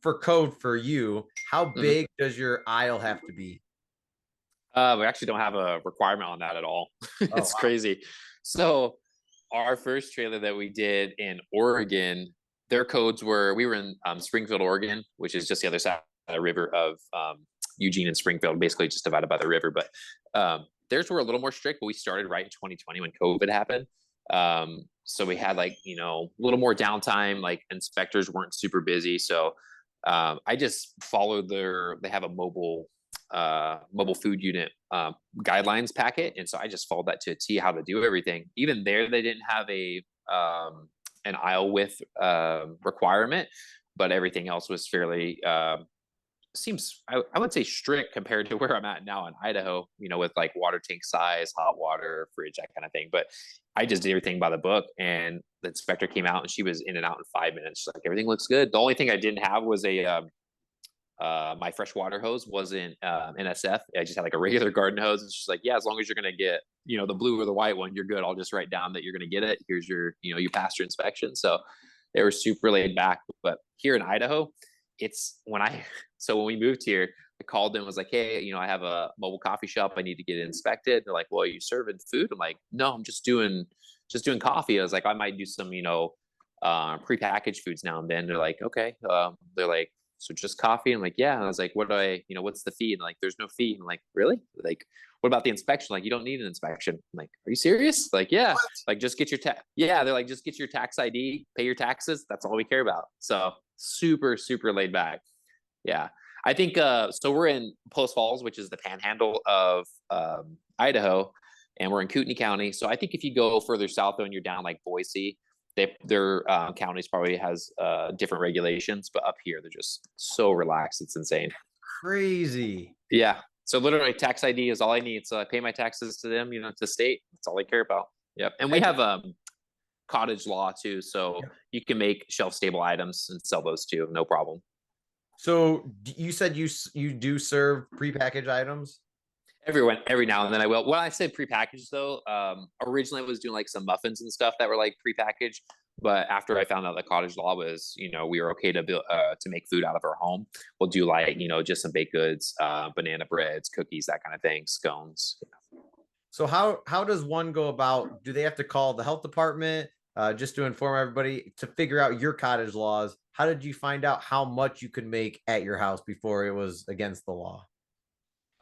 for code for you, how Mhm. big does your aisle have to be? We actually don't have a requirement on that at all. Oh, It's wow. crazy. So our first trailer that we did in Oregon, their codes were, we were in Springfield, Oregon, which is just the other side of the river of Eugene and Springfield, basically just divided by the river. But theirs were a little more strict, but we started right in 2020 when COVID happened. So we had like, a little more downtime, like inspectors weren't super busy. So I just followed they have a mobile food unit guidelines packet, and so I just followed that to a T, how to do everything. Even there, they didn't have an aisle width requirement, but everything else was fairly seems, I would say, strict compared to where I'm at now in Idaho. With like water tank size, hot water, fridge, that kind of thing. But I just did everything by the book, and the inspector came out and she was in and out in 5 minutes. She's like, everything looks good. The only thing I didn't have was my freshwater hose wasn't NSF. I just had like a regular garden hose. And she's like, yeah, as long as you're going to get, the blue or the white one, you're good. I'll just write down that you're going to get it. Here's your, you passed your inspection. So they were super laid back. But here in Idaho, so when we moved here, I called them, was like, hey, I have a mobile coffee shop. I need to get it inspected. They're like, well, are you serving food? I'm like, no, I'm just doing coffee. I was like, I might do some, prepackaged foods now and then. They're like, okay. They're like, so just coffee? I'm like, yeah. And I was like, what's the fee? And like, there's no fee. I'm like, really? Like, what about the inspection? Like, you don't need an inspection. I'm like, are you serious? Like, yeah, like just get your tax. Yeah. They're like, just get your tax ID, pay your taxes. That's all we care about. So super, super laid back. Yeah. I think, so we're in Post Falls, which is the panhandle of Idaho, and we're in Kootenai County. So I think if you go further south, though, and you're down like Boise, their counties probably has different regulations, but up here they're just so relaxed. It's insane. Crazy. Yeah. So literally tax ID is all I need. So I pay my taxes to them, you know, to state. That's all I care about. Yep. And we I, have cottage law too. So you can make shelf stable items and sell those too. No problem. so you said you do serve prepackaged items? Every now and then I will. When I say prepackaged though, originally I was doing like some muffins and stuff that were like prepackaged. But after I found out that cottage law was, you know, we were okay to build to make food out of our home, we'll do like, you know, just some baked goods, banana breads, cookies, that kind of thing, scones. So how does one go about? Do they have to call the health department just to inform everybody to figure out your cottage laws? How did you find out how much you could make at your house before it was against the law?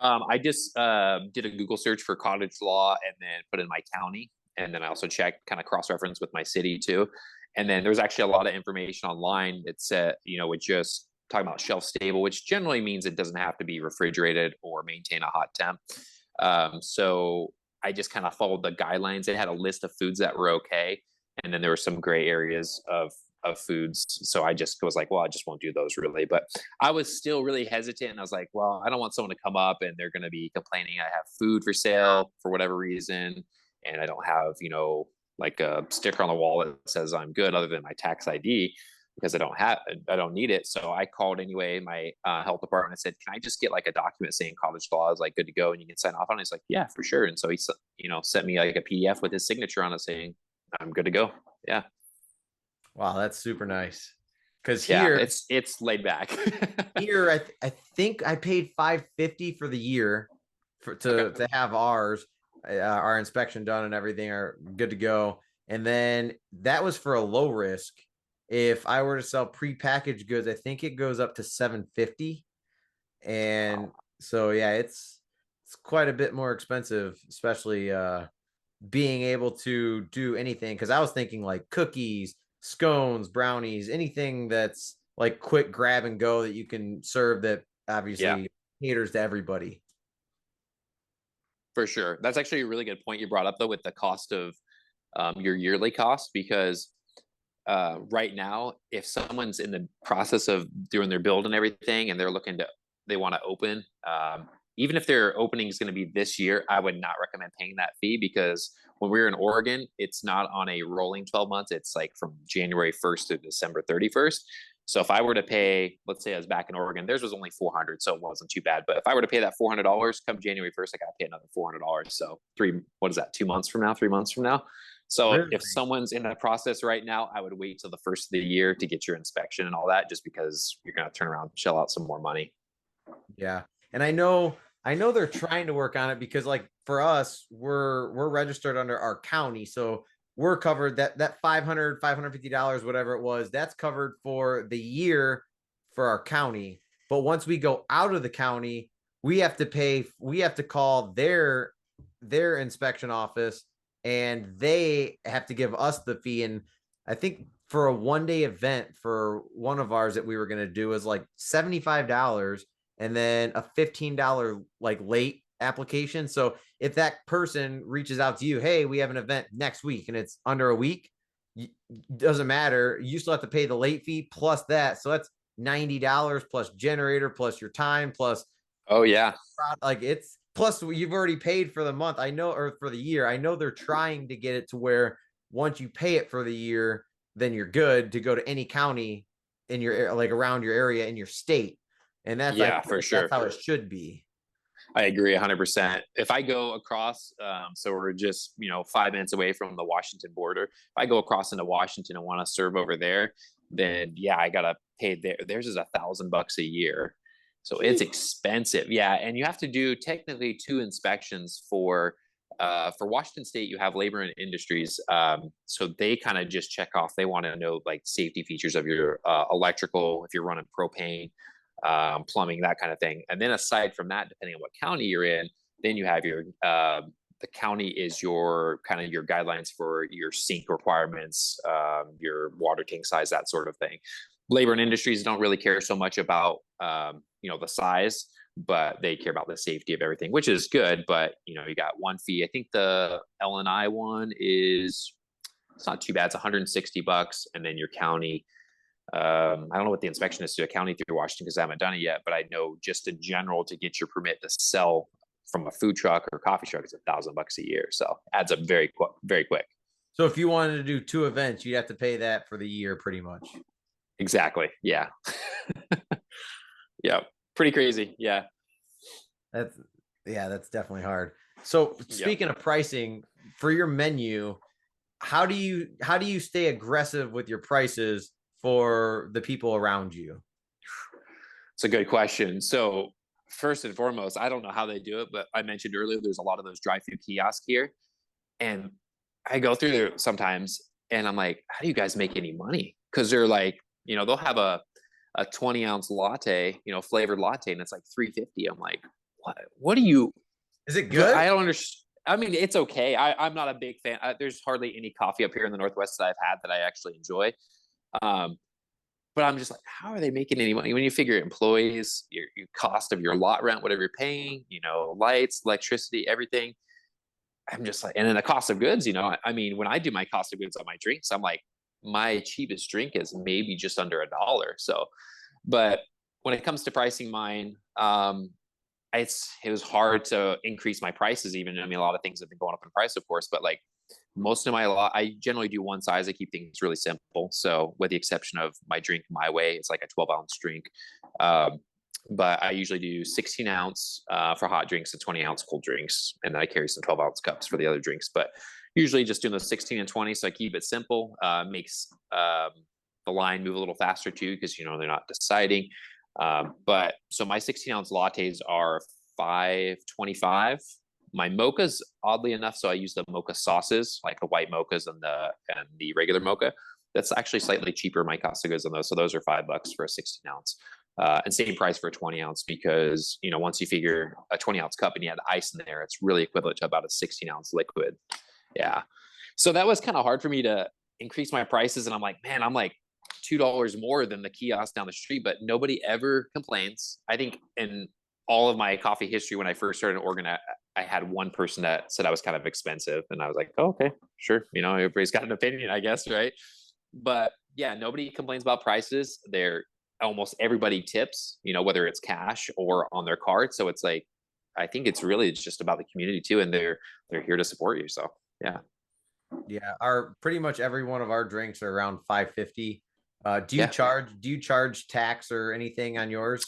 I just did a Google search for cottage law and then put in my county. And then I also checked, kind of cross reference with my city too. And then there's actually a lot of information online that said, you know, with just talking about shelf stable, which generally means it doesn't have to be refrigerated or maintain a hot temp. So I just kind of followed the guidelines. It had a list of foods that were okay. And then there were some gray areas of foods. So I just was like, well, I just won't do those really. But I was still really hesitant. And I was like, well, I don't want someone to come up and they're going to be complaining I have food for sale for whatever reason. And I don't have, you know, like a sticker on the wall that says I'm good other than my tax ID because I don't need it. So I called anyway, my health department. I said, can I just get like a document saying college law is like good to go and you can sign off on it? He's like, yeah, for sure. And so he, you know, sent me like a PDF with his signature on it saying I'm good to go. Yeah. Wow, that's super nice. Because Yeah, here, it's laid back. here I think I paid 550 for the year for Okay. to have our inspection done and everything are good to go. And then that was for a low risk. If I were to sell prepackaged goods, I think it goes up to 750. And so yeah, it's quite a bit more expensive, especially being able to do anything because I was thinking like cookies, scones, brownies, anything that's like quick grab and go that you can serve that Yeah, obviously caters to everybody. for sure. That's actually a really good point you brought up though with the cost of your yearly cost because right now, if someone's in the process of doing their build and everything, and they want to open, even if their opening is going to be this year, I would not recommend paying that fee because when we were in Oregon, it's not on a rolling 12 months. It's like from January 1st to December 31st. So if I were to pay, let's say I was back in Oregon, theirs was only 400, so it wasn't too bad. But if I were to pay that $400 come January 1st, I got to pay another $400. So what is that? 2 months from now, 3 months from now. So Really? if someone's in that process right now, I would wait till the first of the year to get your inspection and all that, just because you're going to turn around and shell out some more money. Yeah. And I know they're trying to work on it because like for us, we're registered under our county. So we're covered that 500 $550 whatever it was, that's covered for the year for our county. But once we go out of the county, we have to call their inspection office and they have to give us the fee. And I think for a 1 day event for one of ours that we were going to do is like $75 and then a $15 like late application. So if that person reaches out to you, hey, we have an event next week and it's under a week, doesn't matter. You still have to pay the late fee plus that. So that's $90 plus generator plus your time plus Oh yeah, like it's plus you've already paid for the month. I know, or for the year. I know they're trying to get it to where once you pay it for the year, then you're good to go to any county in your like around your area in your state. And that's I yeah, feel for like that's sure. how it should be. I agree 100%. If I go across, so we're just 5 minutes away from the Washington border. If I go across into Washington and want to serve over there, then yeah, I gotta pay there. Theirs is $1,000 a year, so it's Jeez. expensive. Yeah, and you have to do technically two inspections for Washington State. You have Labor and Industries, so they kind of just check off. They want to know like safety features of your electrical, if you're running propane, plumbing, that kind of thing. And then aside from that, depending on what county you're in, then you have your the county is your kind of your guidelines for your sink requirements, your water tank size, that sort of thing. Labor and Industries don't really care so much about the size, but they care about the safety of everything, which is good. But you got one fee. I think the L&I one is, it's not too bad. It's $160, and then your county I don't know what the inspection is to a county through Washington because I haven't done it yet, but I know just in general to get your permit to sell from a food truck or coffee truck is $1,000 a year. So adds up very quick, very quick. So if you wanted to do 2 events, you'd have to pay that for the year pretty much. Exactly. Yeah. Yeah. Pretty crazy. Yeah. That's yeah, that's definitely hard. So Yeah. speaking of pricing for your menu, how do you stay aggressive with your prices for the people around you? It's a good question. So first and foremost, I don't know how they do it, but I mentioned earlier there's a lot of those drive-through kiosks here, and I go through there sometimes, and I'm like, how do you guys make any money? Because they're like, they'll have a 20-ounce latte, flavored latte, and it's like 350. I'm like, what? What do you? Is it But good? I don't understand. I mean, it's okay. I'm not a big fan. There's hardly any coffee up here in the Northwest that I've had that I actually enjoy. Um, but I'm just like, how are they making any money when you figure employees, your cost of your lot rent, whatever you're paying, lights, electricity, everything. I'm just like, and then the cost of goods, I mean, when I do my cost of goods on my drinks, I'm like, my cheapest drink is maybe just under $1. So, but when it comes to pricing mine, it was hard to increase my prices. Even I mean, a lot of things have been going up in price, of course, but like most of my lot, I generally do one size. I keep things really simple. So, with the exception of my drink my way, it's like a 12-ounce drink. Um, but I usually do 16 ounce for hot drinks and 20-ounce cold drinks, and then I carry some 12-ounce cups for the other drinks. But usually just doing those 16 and 20, so I keep it simple. Makes the line move a little faster too, because they're not deciding. But so my 16-ounce lattes are 5.25. My mochas, oddly enough, so I use the mocha sauces, like the white mochas and the regular mocha. That's actually slightly cheaper. My cost of goods on those, so those are $5 for a 16-ounce. And same price for a 20-ounce, because once you figure a 20-ounce cup and you add ice in there, it's really equivalent to about a 16-ounce liquid. Yeah. So that was kind of hard for me to increase my prices, and I'm like, man, I'm like $2 more than the kiosk down the street, but nobody ever complains. I think in all of my coffee history, when I first started in Oregon, I had one person that said I was kind of expensive, and I was like, oh, okay, sure. Everybody's got an opinion, I guess, right? But yeah, nobody complains about prices. They're almost everybody tips, whether it's cash or on their card. So it's like, I think it's just about the community too, and they're here to support you. So yeah, Yeah, our pretty much every one of our drinks are around 550. Do you yeah. charge tax or anything on yours?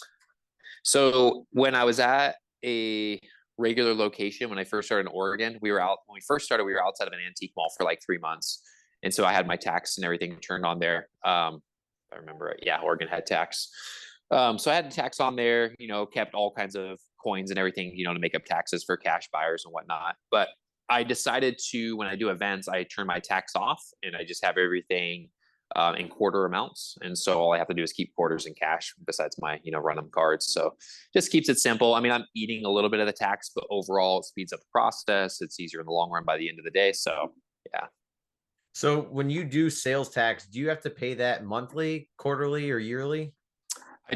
So when I was at a regular location when I first started in Oregon, when we first started, we were outside of an antique mall for like 3 months, and so I had my tax and everything turned on there. I remember it. Yeah, Oregon had tax. So I had the tax on there. Kept all kinds of coins and everything, to make up taxes for cash buyers and whatnot. But I decided to, when I do events, I turn my tax off and I just have everything in quarter amounts. And so all I have to do is keep quarters in cash besides my, random cards. So just keeps it simple. I mean, I'm eating a little bit of the tax, but overall it speeds up the process. It's easier in the long run by the end of the day. So yeah. So when you do sales tax, do you have to pay that monthly, quarterly, or yearly?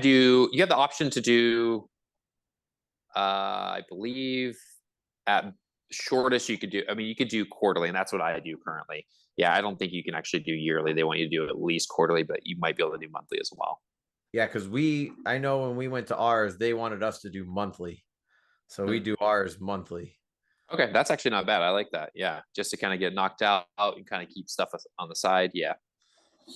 You have the option to do, I believe at shortest you could do, I mean, you could do quarterly, and that's what I do currently. Yeah, I don't think you can actually do yearly. They want you to do at least quarterly, but you might be able to do monthly as well. Yeah, because I know when we went to ours, they wanted us to do monthly. So we Hmm. do ours monthly. Okay, that's actually not bad. I like that. Yeah, just to kind of get knocked out and kind of keep stuff on the side. Yeah.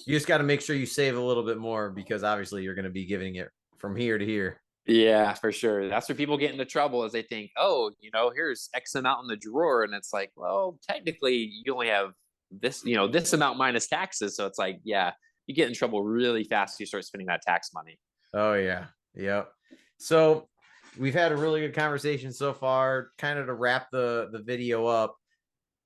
You just got to make sure you save a little bit more because obviously you're going to be giving it from here to here. Yeah, for sure. That's where people get into trouble, is they think, oh, here's X amount in the drawer. And it's like, well, technically you only have this, this amount minus taxes. So it's like, yeah, you get in trouble really fast. You start spending that tax money. Oh yeah. Yep. So we've had a really good conversation so far. Kind of to wrap the video up,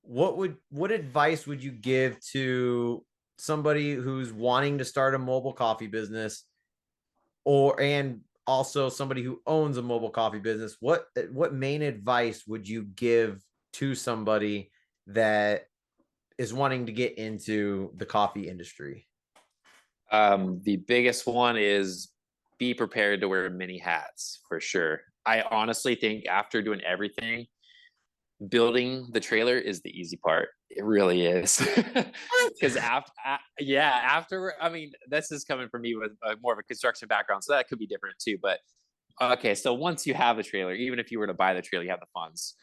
what advice would you give to somebody who's wanting to start a mobile coffee business, and also somebody who owns a mobile coffee business? What main advice would you give to somebody that is wanting to get into the coffee industry? The biggest one is be prepared to wear many hats for sure. I honestly think after doing everything, Building the trailer is the easy part. It really is. Because after, I mean, this is coming from me with more of a construction background, so that could be different too. But okay, so once you have the trailer, even if you were to buy the trailer, you have the funds.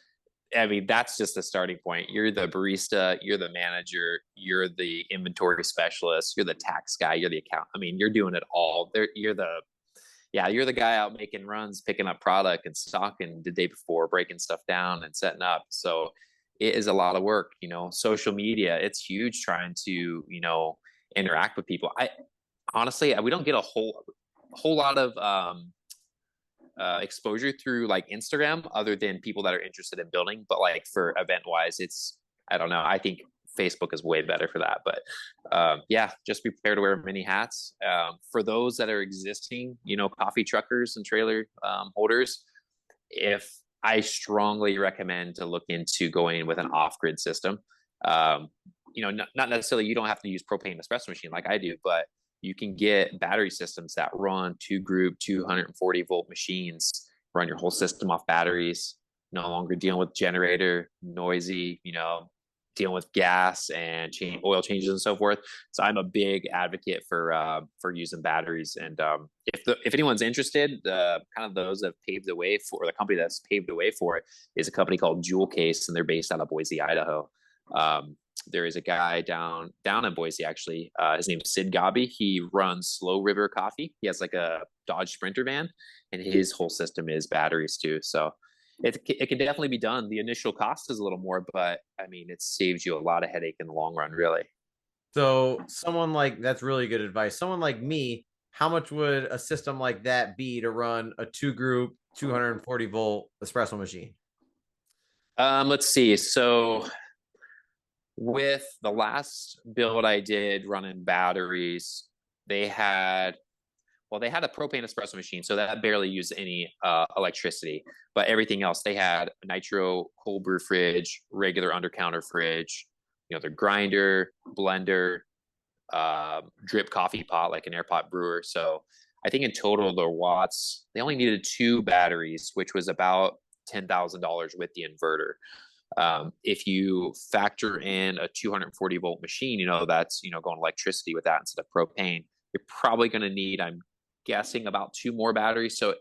I mean, that's just the starting point. You're the barista, you're the manager, you're the inventory specialist, you're the tax guy, you're the account. I mean, you're doing it all. You're the yeah, you're the guy out making runs, picking up product and stocking the day before, breaking stuff down and setting up. So it is a lot of work. Social media, it's huge trying to, interact with people. I honestly, we don't get a whole lot of exposure through like Instagram other than people that are interested in building. But like for event wise, I don't know. I think Facebook is way better for that. But yeah, just be prepared to wear many hats. For those that are existing, coffee truckers and trailer holders, if I strongly recommend to look into going with an off-grid system. Not necessarily you don't have to use propane espresso machine like I do, but you can get battery systems that run two group 240-volt machines, run your whole system off batteries, no longer dealing with generator, noisy, dealing with gas and oil changes and so forth. So I'm a big advocate for using batteries. And if anyone's interested, kind of those that have paved the way for, or the company that's paved the way for it is a company called Jewel Case, and they're based out of Boise, Idaho. There is a guy down in Boise, actually. His name's Sid Gabi. He runs Slow River Coffee. He has like a Dodge Sprinter van, and his whole system is batteries too. So it can definitely be done. The initial cost is a little more, but I mean, it saves you a lot of headache in the long run, really. So that's really good advice. Someone like me, how much would a system like that be to run a two group 240-volt espresso machine? Let's see. So with the last build I did running batteries, they had they had a propane espresso machine, so that barely used any electricity. But everything else, they had a nitro cold brew fridge, regular under counter fridge, their grinder, blender, drip coffee pot like an air pot brewer. So I think in total their watts, they only needed two batteries, which was about $10,000 with the inverter. If you factor in a 240-volt machine, that's going electricity with that instead of propane, you're probably going to need, I'm guessing, about two more batteries. So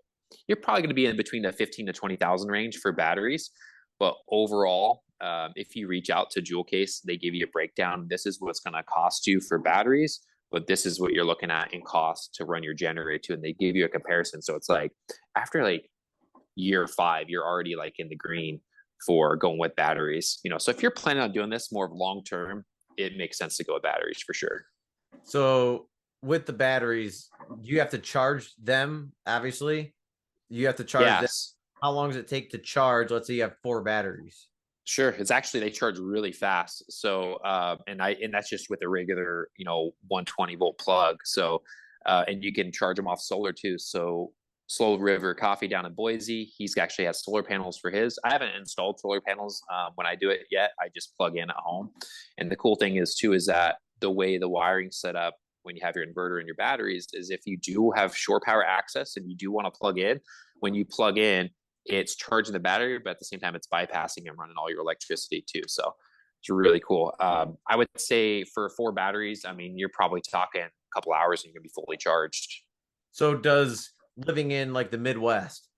you're probably going to be in between the 15 to 20,000 range for batteries. But overall, if you reach out to Jewel Case, they give you a breakdown. This is what's going to cost you for batteries, but this is what you're looking at in cost to run your generator to, and they give you a comparison. So it's like after like year 5, you're already like in the green for going with batteries. So if you're planning on doing this more long term, it makes sense to go with batteries for sure. So with the batteries, you have to charge them, obviously. You have to charge them. Yes. How long does it take to charge? Let's say you have 4 batteries. Sure. It's actually, they charge really fast. So, and that's just with a regular, 120-volt plug. So, and you can charge them off solar too. So Slow River Coffee down in Boise, he's actually has solar panels for his. I haven't installed solar panels when I do it yet. I just plug in at home. And the cool thing is too, is that the way the wiring's set up when you have your inverter and your batteries is if you do have shore power access and you do want to plug in, when you plug in, it's charging the battery, but at the same time, it's bypassing and running all your electricity too. So it's really cool. I would say for 4 batteries, I mean, you're probably talking a couple hours and you're gonna be fully charged. So does living in like the Midwest,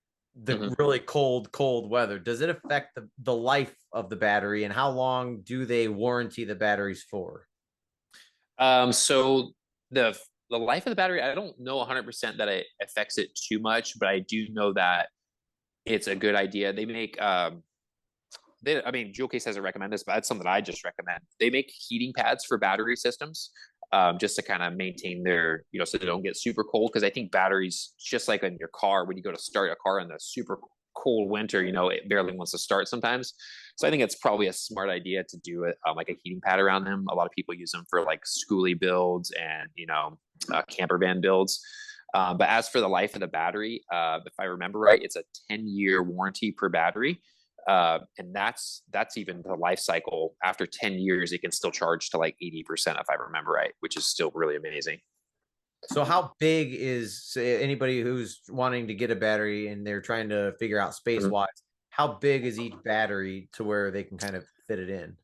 the really cold weather, does it affect the life of the battery, and how long do they warranty the batteries for? So the life of the battery, I don't know 100% that it affects it too much, but I do know that it's a good idea. They make I mean, Jewel Case doesn't recommend this, but that's something I just recommend. They make heating pads for battery systems, just to kind of maintain their, so they don't get super cold. Because I think batteries, just like in your car, when you go to start a car in the super cold winter, it barely wants to start sometimes. So I think it's probably a smart idea to do it like a heating pad around them. A lot of people use them for like schoolie builds and camper van builds. But as for the life of the battery, if I remember right, it's a 10-year warranty per battery. And that's even the life cycle. After 10 years, it can still charge to like 80%, if I remember right, which is still really amazing. So how big is, say, anybody who's wanting to get a battery and they're trying to figure out space wise, how big is each battery to where they can kind of fit it in?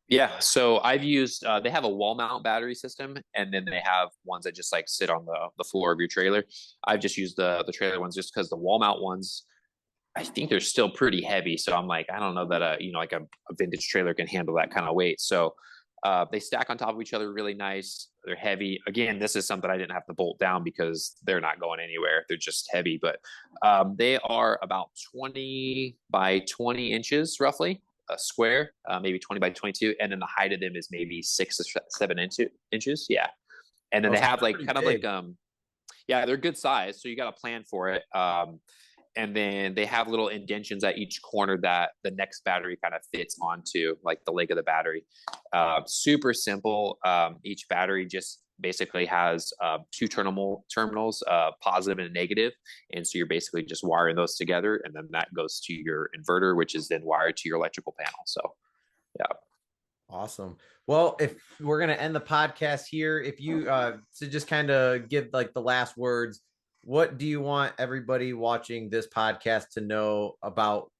Yeah, so I've used they have a wall mount battery system, and then they have ones that just like sit on the floor of your trailer. I've just used the trailer ones just because the wall mount ones, I think they're still pretty heavy. So I'm like, I don't know that like a vintage trailer can handle that kind of weight. So they stack on top of each other really nice. They're heavy. Again, this is something I didn't have to bolt down because they're not going anywhere. They're just heavy, but they are about 20 by 20 inches roughly, a square, maybe 20 by 22. And then the height of them is maybe 6 or 7 inches. Yeah. And then Oh, they so have they're like pretty kind of like, big. yeah, they're good size. So you got to plan for it. And then they have little indentions at each corner that the next battery kind of fits onto, like the leg of the battery. Super simple. Each battery just basically has two terminals, positive and negative, and so you're basically just wiring those together, and then that goes to your inverter, which is then wired to your electrical panel. So yeah. Awesome. Well, if we're gonna end the podcast here, if you to just kind of give like the last words, what do you want everybody watching this podcast to know about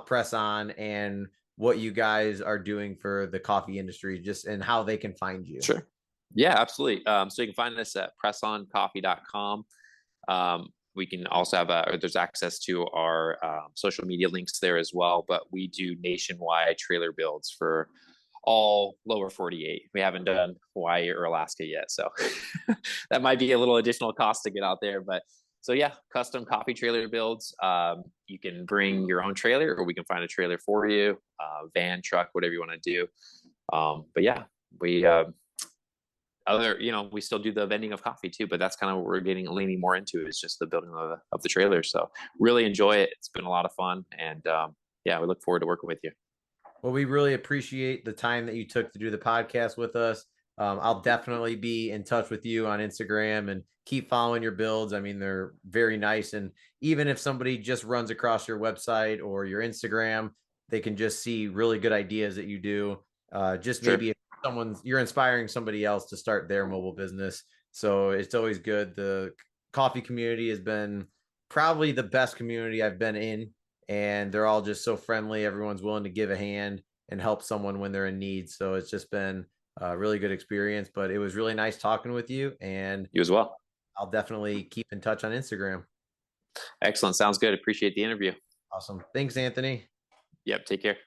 Press On and what you guys are doing for the coffee industry, just and how they can find you? Sure. Yeah, absolutely. So you can find us at pressoncoffee.com. We can also have or there's access to our social media links there as well. But we do nationwide trailer builds for all lower 48. We haven't done Hawaii or Alaska yet, so that might be a little additional cost to get out there. But so yeah, custom coffee trailer builds. You can bring your own trailer, or we can find a trailer for you, van, truck, whatever you want to do. But yeah, we we still do the vending of coffee too, but that's kind of what we're leaning more into, is just the building of the trailer. So really enjoy it. It's been a lot of fun, and yeah, we look forward to working with you. Well, we really appreciate the time that you took to do the podcast with us. I'll definitely be in touch with you on Instagram and keep following your builds. I mean, they're very nice. And even if somebody just runs across your website or your Instagram, they can just see really good ideas that you do. Just Sure. maybe if you're inspiring somebody else to start their mobile business. So it's always good. The coffee community has been probably the best community I've been in, and they're all just so friendly. Everyone's willing to give a hand and help someone when they're in need. So it's just been a really good experience, but it was really nice talking with you, and You as well. I'll definitely keep in touch on Instagram. Excellent. Sounds good. Appreciate the interview. Awesome. Thanks, Anthony. Yep. Take care.